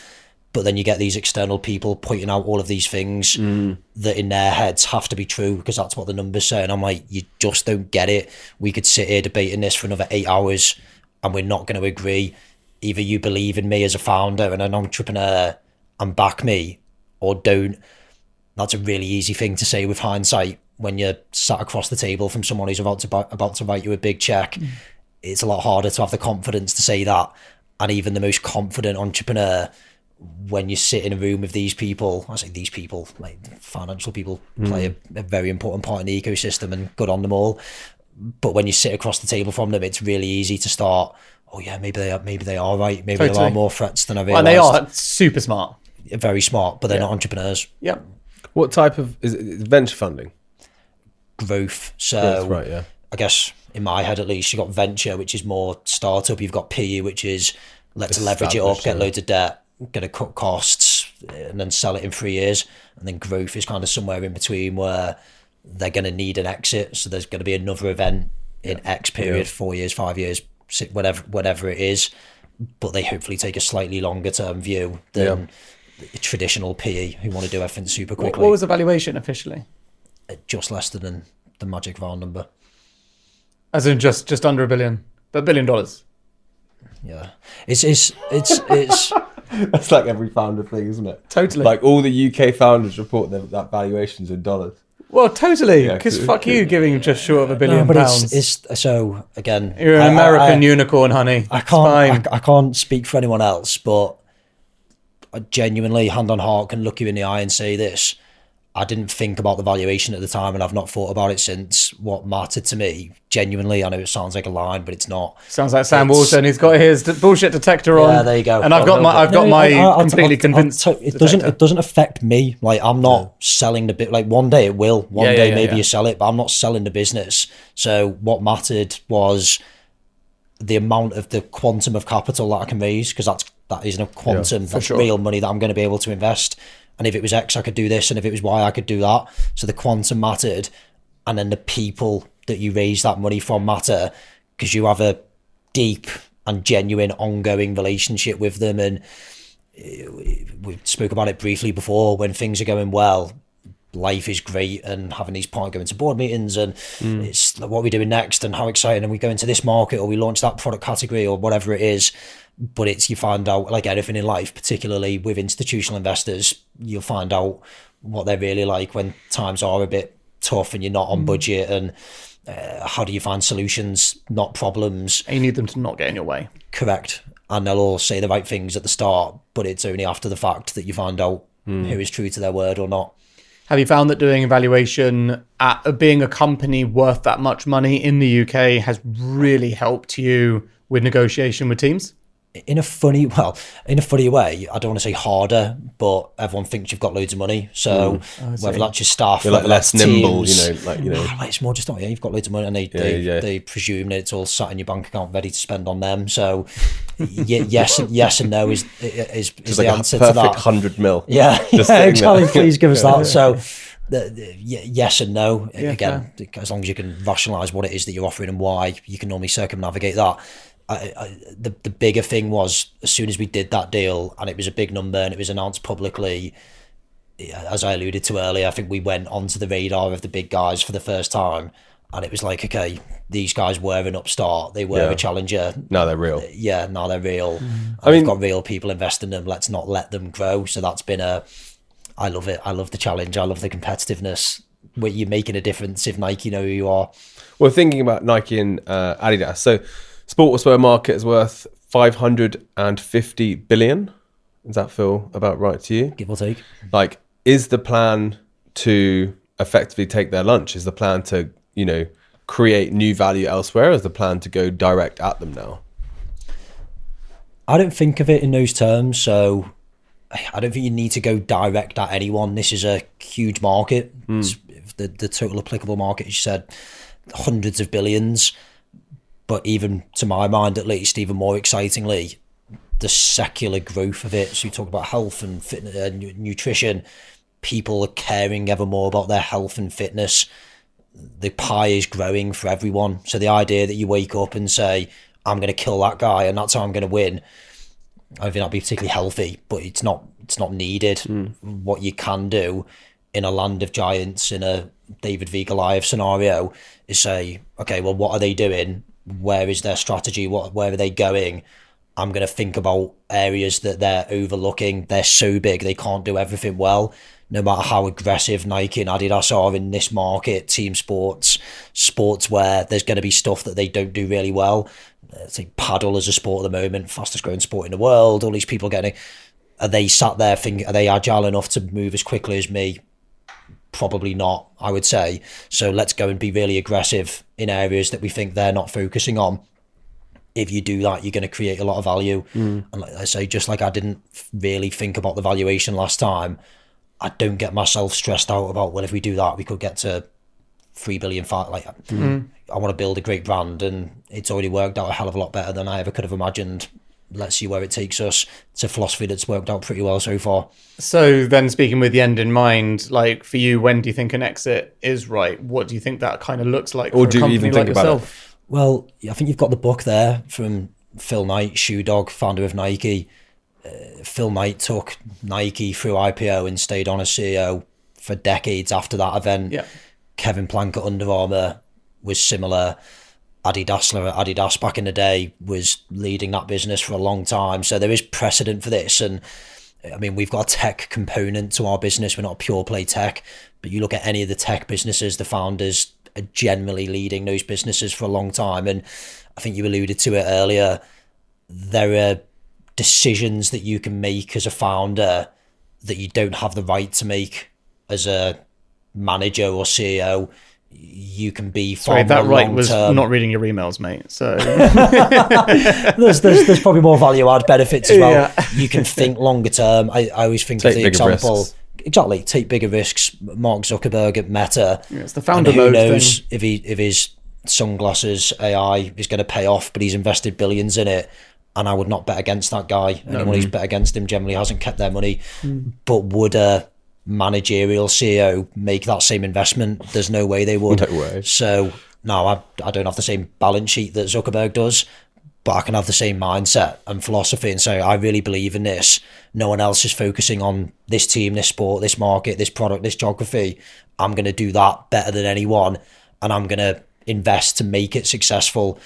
But then you get these external people pointing out all of these things that in their heads have to be true because that's what the numbers say. And I'm like, you just don't get it. We could sit here debating this for another 8 hours and we're not going to agree. Either you believe in me as a founder and an entrepreneur and back me, or don't. That's a really easy thing to say with hindsight when you're sat across the table from someone who's about to write you a big check. It's a lot harder to have the confidence to say that. And even the most confident entrepreneur, when you sit in a room with these people, I say these people, like financial people play a very important part in the ecosystem and good on them all. But when you sit across the table from them, it's really easy to start, oh yeah, maybe they are right. Maybe there are more threats than I realised. And they are super smart. Very smart, but they're not entrepreneurs. Yeah. What type of, is it venture funding? Growth. So that's right, yeah. I guess in my head at least, you've got venture, which is more startup. You've got PE, which is let's leverage it up, get loads of debt, going to cut costs and then sell it in 3 years. And then growth is kind of somewhere in between where they're going to need an exit. So there's going to be another event in X period, 4 years, 5 years, whatever it is. But they hopefully take a slightly longer term view than traditional PE who want to do everything super quickly. What was the valuation officially? Just less than the magic round number. As in just under $1 billion, but $1 billion. Yeah, it's That's like every founder thing, isn't it? Totally. Like all the UK founders report that valuations in dollars. Well, totally, Yeah, because 'cause- fuck you giving just short of £1 billion. No, but it's so again. You're an American unicorn, honey. I It's fine. can't. I can't speak for anyone else, but I genuinely, hand on heart, can look you in the eye and say this. I didn't think about the valuation at the time, and I've not thought about it since. What mattered to me, genuinely, I know it sounds like a line, but it's not. Sounds like Sam Walton. He's got his bullshit detector on. Yeah, there you go. And I've got my completely convinced. It doesn't affect me. Like, I'm not selling the bit. Like, one day it will. One day maybe you sell it, but I'm not selling the business. So what mattered was the amount of the quantum of capital that I can raise, because that isn't a quantum. That's sure. real money that I'm going to be able to invest. And if it was X, I could do this, and if it was Y, I could do that. So the quantum mattered, and then the people that you raise that money from matter, because you have a deep and genuine ongoing relationship with them. And we spoke about it briefly before. When things are going well, life is great, and having these points, going to board meetings, and it's like, what are we doing next, and how exciting, and we go into this market, or we launch that product category, or whatever it is. But it's, you find out, like anything in life, particularly with institutional investors, you'll find out what they're really like when times are a bit tough and you're not on budget, and how do you find solutions, not problems. And you need them to not get in your way. Correct. And they'll all say the right things at the start, but it's only after the fact that you find out who is true to their word or not. Have you found that doing evaluation at being a company worth that much money in the UK has really helped you with negotiation with teams? In a funny way, I don't want to say harder, but everyone thinks you've got loads of money. So whether that's your staff, You're like whether less that's nimble, teams, like it's more just, you've got loads of money, and they presume that it's all sat in your bank account ready to spend on them. So yes and no is Just the like answer a to perfect that. 100 mil. Yeah, Just sitting exactly. there. Please give us that. So yes and no. Yeah, Again, as long as you can rationalise what it is that you're offering and why, you can normally circumnavigate that. The bigger thing was, as soon as we did that deal and it was a big number and it was announced publicly, as I alluded to earlier, I think we went onto the radar of the big guys for the first time, and it was like, okay, these guys were an upstart, they were a challenger. Now they're real. Yeah, now they're real. I mean, they've got real people investing in them. Let's not let them grow. So that's been I love it. I love the challenge. I love the competitiveness. Where you're making a difference if Nike know who you are. Well, thinking about Nike and Adidas. So sportswear market is worth 550 billion. Does that feel about right to you? Give or take. Like, is the plan to effectively take their lunch? Is the plan to, create new value elsewhere? Is the plan to go direct at them now? I don't think of it in those terms. So I don't think you need to go direct at anyone. This is a huge market. It's the total applicable market, as you said, hundreds of billions. But even to my mind, at least, even more excitingly, the secular growth of it. So you talk about health and fitness, nutrition. People are caring ever more about their health and fitness. The pie is growing for everyone. So the idea that you wake up and say, I'm going to kill that guy and that's how I'm going to win, I think that'd be particularly healthy, but it's not needed. What you can do in a land of giants, in a David v Goliath scenario, is say, okay, well, what are they doing? Where is their strategy? Where are they going? I'm going to think about areas that they're overlooking. They're so big, they can't do everything well. No matter how aggressive Nike and Adidas are in this market, team sports where there's going to be stuff that they don't do really well. Say paddle as a sport at the moment, fastest growing sport in the world. All these people are they sat there thinking, are they agile enough to move as quickly as me? Probably not, I would say. So let's go and be really aggressive in areas that we think they're not focusing on. If you do that, you're going to create a lot of value. And like I say, just like I didn't really think about the valuation last time, I don't get myself stressed out about, well, if we do that, we could get to 3 billion. I want to build a great brand, and it's already worked out a hell of a lot better than I ever could have imagined. Let's see where it takes us. It's a philosophy that's worked out pretty well so far. So then, speaking with the end in mind, like for you, when do you think an exit is right? What do you think that kind of looks like Or for do a you company even like think about yourself? Well, I think you've got the book there from Phil Knight, Shoe Dog, founder of Nike. Phil Knight took Nike through IPO and stayed on as CEO for decades after that event. Yeah. Kevin Plank at Under Armour was similar. Adidas back in the day was leading that business for a long time. So there is precedent for this. And I mean, we've got a tech component to our business. We're not a pure play tech, but you look at any of the tech businesses, the founders are generally leading those businesses for a long time. And I think you alluded to it earlier. There are decisions that you can make as a founder that you don't have the right to make as a manager or CEO. You can be far Sorry, that more right was long-term. not reading your emails, mate. So there's probably more value add benefits as well. Yeah. You can think longer term. I always think of Take the bigger example. risks. Exactly, take bigger risks. Mark Zuckerberg at Meta. Yeah, it's the founder and who mode knows thing. if his sunglasses AI is going to pay off, but he's invested billions in it. And I would not bet against that guy. Anyone who's bet against him generally hasn't kept their money. But would a managerial CEO make that same investment? There's no way they would. No way. So no, I don't have the same balance sheet that Zuckerberg does, but I can have the same mindset and philosophy and say, I really believe in this. No one else is focusing on this team, this sport, this market, this product, this geography. I'm going to do that better than anyone. And I'm going to invest to make it successful.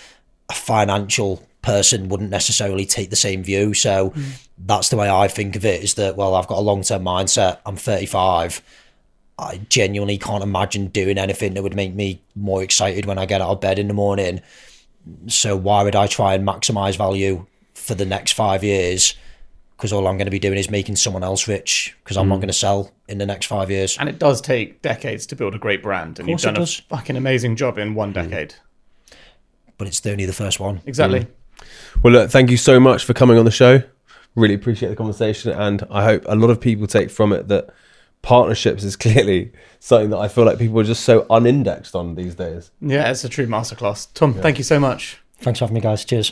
A financial person wouldn't necessarily take the same view. So that's the way I think of it, is that, well, I've got a long-term mindset. I'm 35. I genuinely can't imagine doing anything that would make me more excited when I get out of bed in the morning. So why would I try and maximize value for the next 5 years? Because all I'm going to be doing is making someone else rich, because I'm not going to sell in the next 5 years. And it does take decades to build a great brand, and you've course it done a does. fucking amazing job in 1 decade. But it's only the first one. Exactly. Well, look, thank you so much for coming on the show. Really appreciate the conversation, and I hope a lot of people take from it that partnerships is clearly something that I feel like people are just so unindexed on these days. Yeah, it's a true masterclass. Tom, thank you so much. Thanks for having me, guys. Cheers.